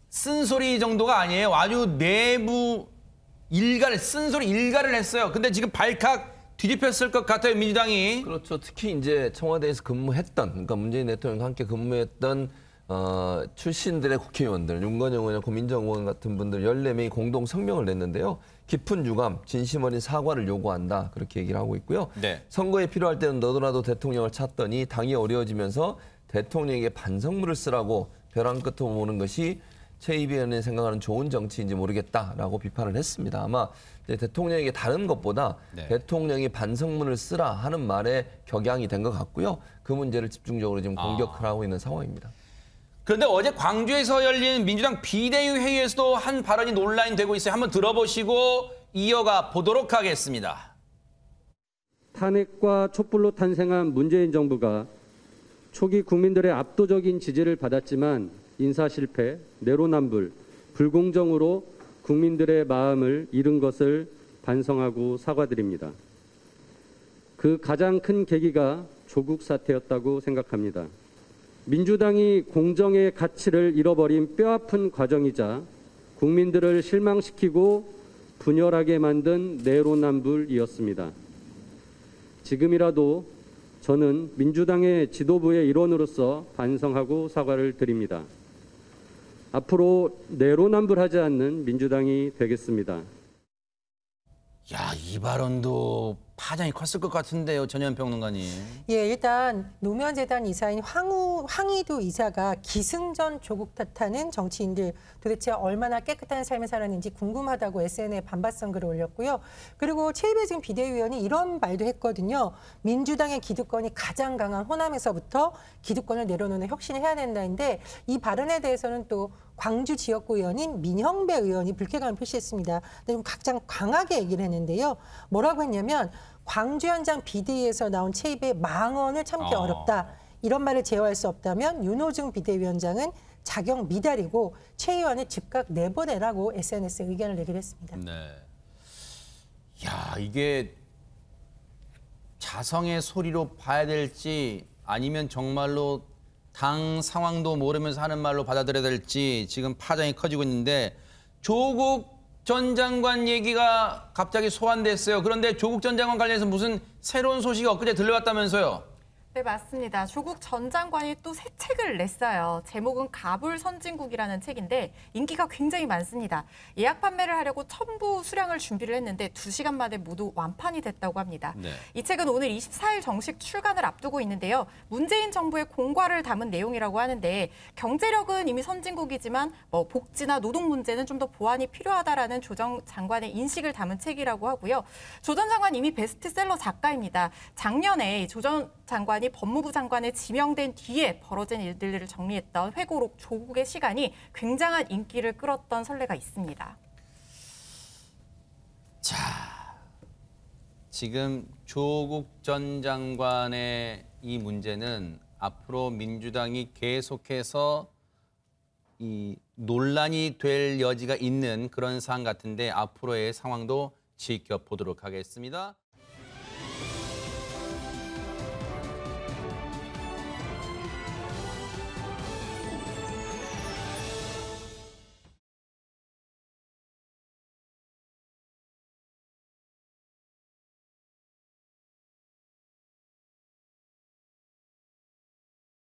쓴소리 정도가 아니에요. 아주 내부 일가를, 쓴소리 일가를 했어요. 근데 지금 발칵 뒤집혔을 것 같아요, 민주당이. 그렇죠. 특히 이제 청와대에서 근무했던, 그러니까 문재인 대통령과 함께 근무했던 출신들의 국회의원들, 윤건영 의원, 고민정 의원 같은 분들 14명이 공동 성명을 냈는데요. 깊은 유감, 진심 어린 사과를 요구한다. 그렇게 얘기를 하고 있고요. 네. 선거에 필요할 때는 너도나도 대통령을 찾더니 당이 어려워지면서 대통령에게 반성문을 쓰라고 벼랑 끝으로 모는 것이 최이배 의원이 생각하는 좋은 정치인지 모르겠다라고 비판을 했습니다. 아마 이제 대통령에게 다른 것보다 대통령이 반성문을 쓰라 하는 말에 격양이 된 것 같고요. 그 문제를 집중적으로 지금 공격을 하고 있는 상황입니다. 그런데 어제 광주에서 열린 민주당 비대위 회의에서도 한 발언이 논란이 되고 있어요. 한번 들어보시고 이어가 보도록 하겠습니다. 탄핵과 촛불로 탄생한 문재인 정부가 초기 국민들의 압도적인 지지를 받았지만 인사 실패, 내로남불, 불공정으로 국민들의 마음을 잃은 것을 반성하고 사과드립니다. 그 가장 큰 계기가 조국 사태였다고 생각합니다. 민주당이 공정의 가치를 잃어버린 뼈아픈 과정이자 국민들을 실망시키고 분열하게 만든 내로남불이었습니다. 지금이라도 저는 민주당의 지도부의 일원으로서 반성하고 사과를 드립니다. 앞으로 내로남불하지 않는 민주당이 되겠습니다. 야, 이 발언도 파장이 컸을 것 같은데요, 전현 평론가님. 예, 일단 노무현재단 이사인 황희도 이사가 기승전 조국 탓하는 정치인들 도대체 얼마나 깨끗한 삶을 살았는지 궁금하다고 SNS에 반발성 글을 올렸고요. 그리고 최이배 지금 비대위원이 이런 말도 했거든요. 민주당의 기득권이 가장 강한 호남에서부터 기득권을 내려놓는 혁신을 해야 된다는데 이 발언에 대해서는 또 광주 지역구 의원인 민형배 의원이 불쾌감을 표시했습니다. 근데 좀 가장 강하게 얘기를 했는데요. 뭐라고 했냐면 광주 현장 비대위에서 나온 최이배 망언을 참기 어렵다. 이런 말을 제어할 수 없다면 윤호중 비대위원장은 자격 미달이고 최 의원을 즉각 내보내라고 SNS에 의견을 내기로 했습니다. 네. 야, 이게 자성의 소리로 봐야 될지 아니면 정말로 당 상황도 모르면서 하는 말로 받아들여야 될지 지금 파장이 커지고 있는데 조국 전 장관 얘기가 갑자기 소환됐어요. 그런데 조국 전 장관 관련해서 무슨 새로운 소식이 엊그제 들려왔다면서요? 네, 맞습니다. 조국 전 장관이 또 새 책을 냈어요. 제목은 가불 선진국이라는 책인데 인기가 굉장히 많습니다. 예약 판매를 하려고 첨부 수량을 준비를 했는데 2시간 만에 모두 완판이 됐다고 합니다. 네. 이 책은 오늘 24일 정식 출간을 앞두고 있는데요. 문재인 정부의 공과를 담은 내용이라고 하는데 경제력은 이미 선진국이지만 복지나 노동 문제는 좀 더 보완이 필요하다라는 조 전 장관의 인식을 담은 책이라고 하고요. 조 전 장관 이미 베스트셀러 작가입니다. 작년에 조 전 장관이 법무부 장관에 지명된 뒤에 벌어진 일들을 정리했던 회고록 조국의 시간이 굉장한 인기를 끌었던 선례가 있습니다. 자, 지금 조국 전 장관의 이 문제는 앞으로 민주당이 계속해서 이 논란이 될 여지가 있는 그런 상황 같은데 앞으로의 상황도 지켜보도록 하겠습니다.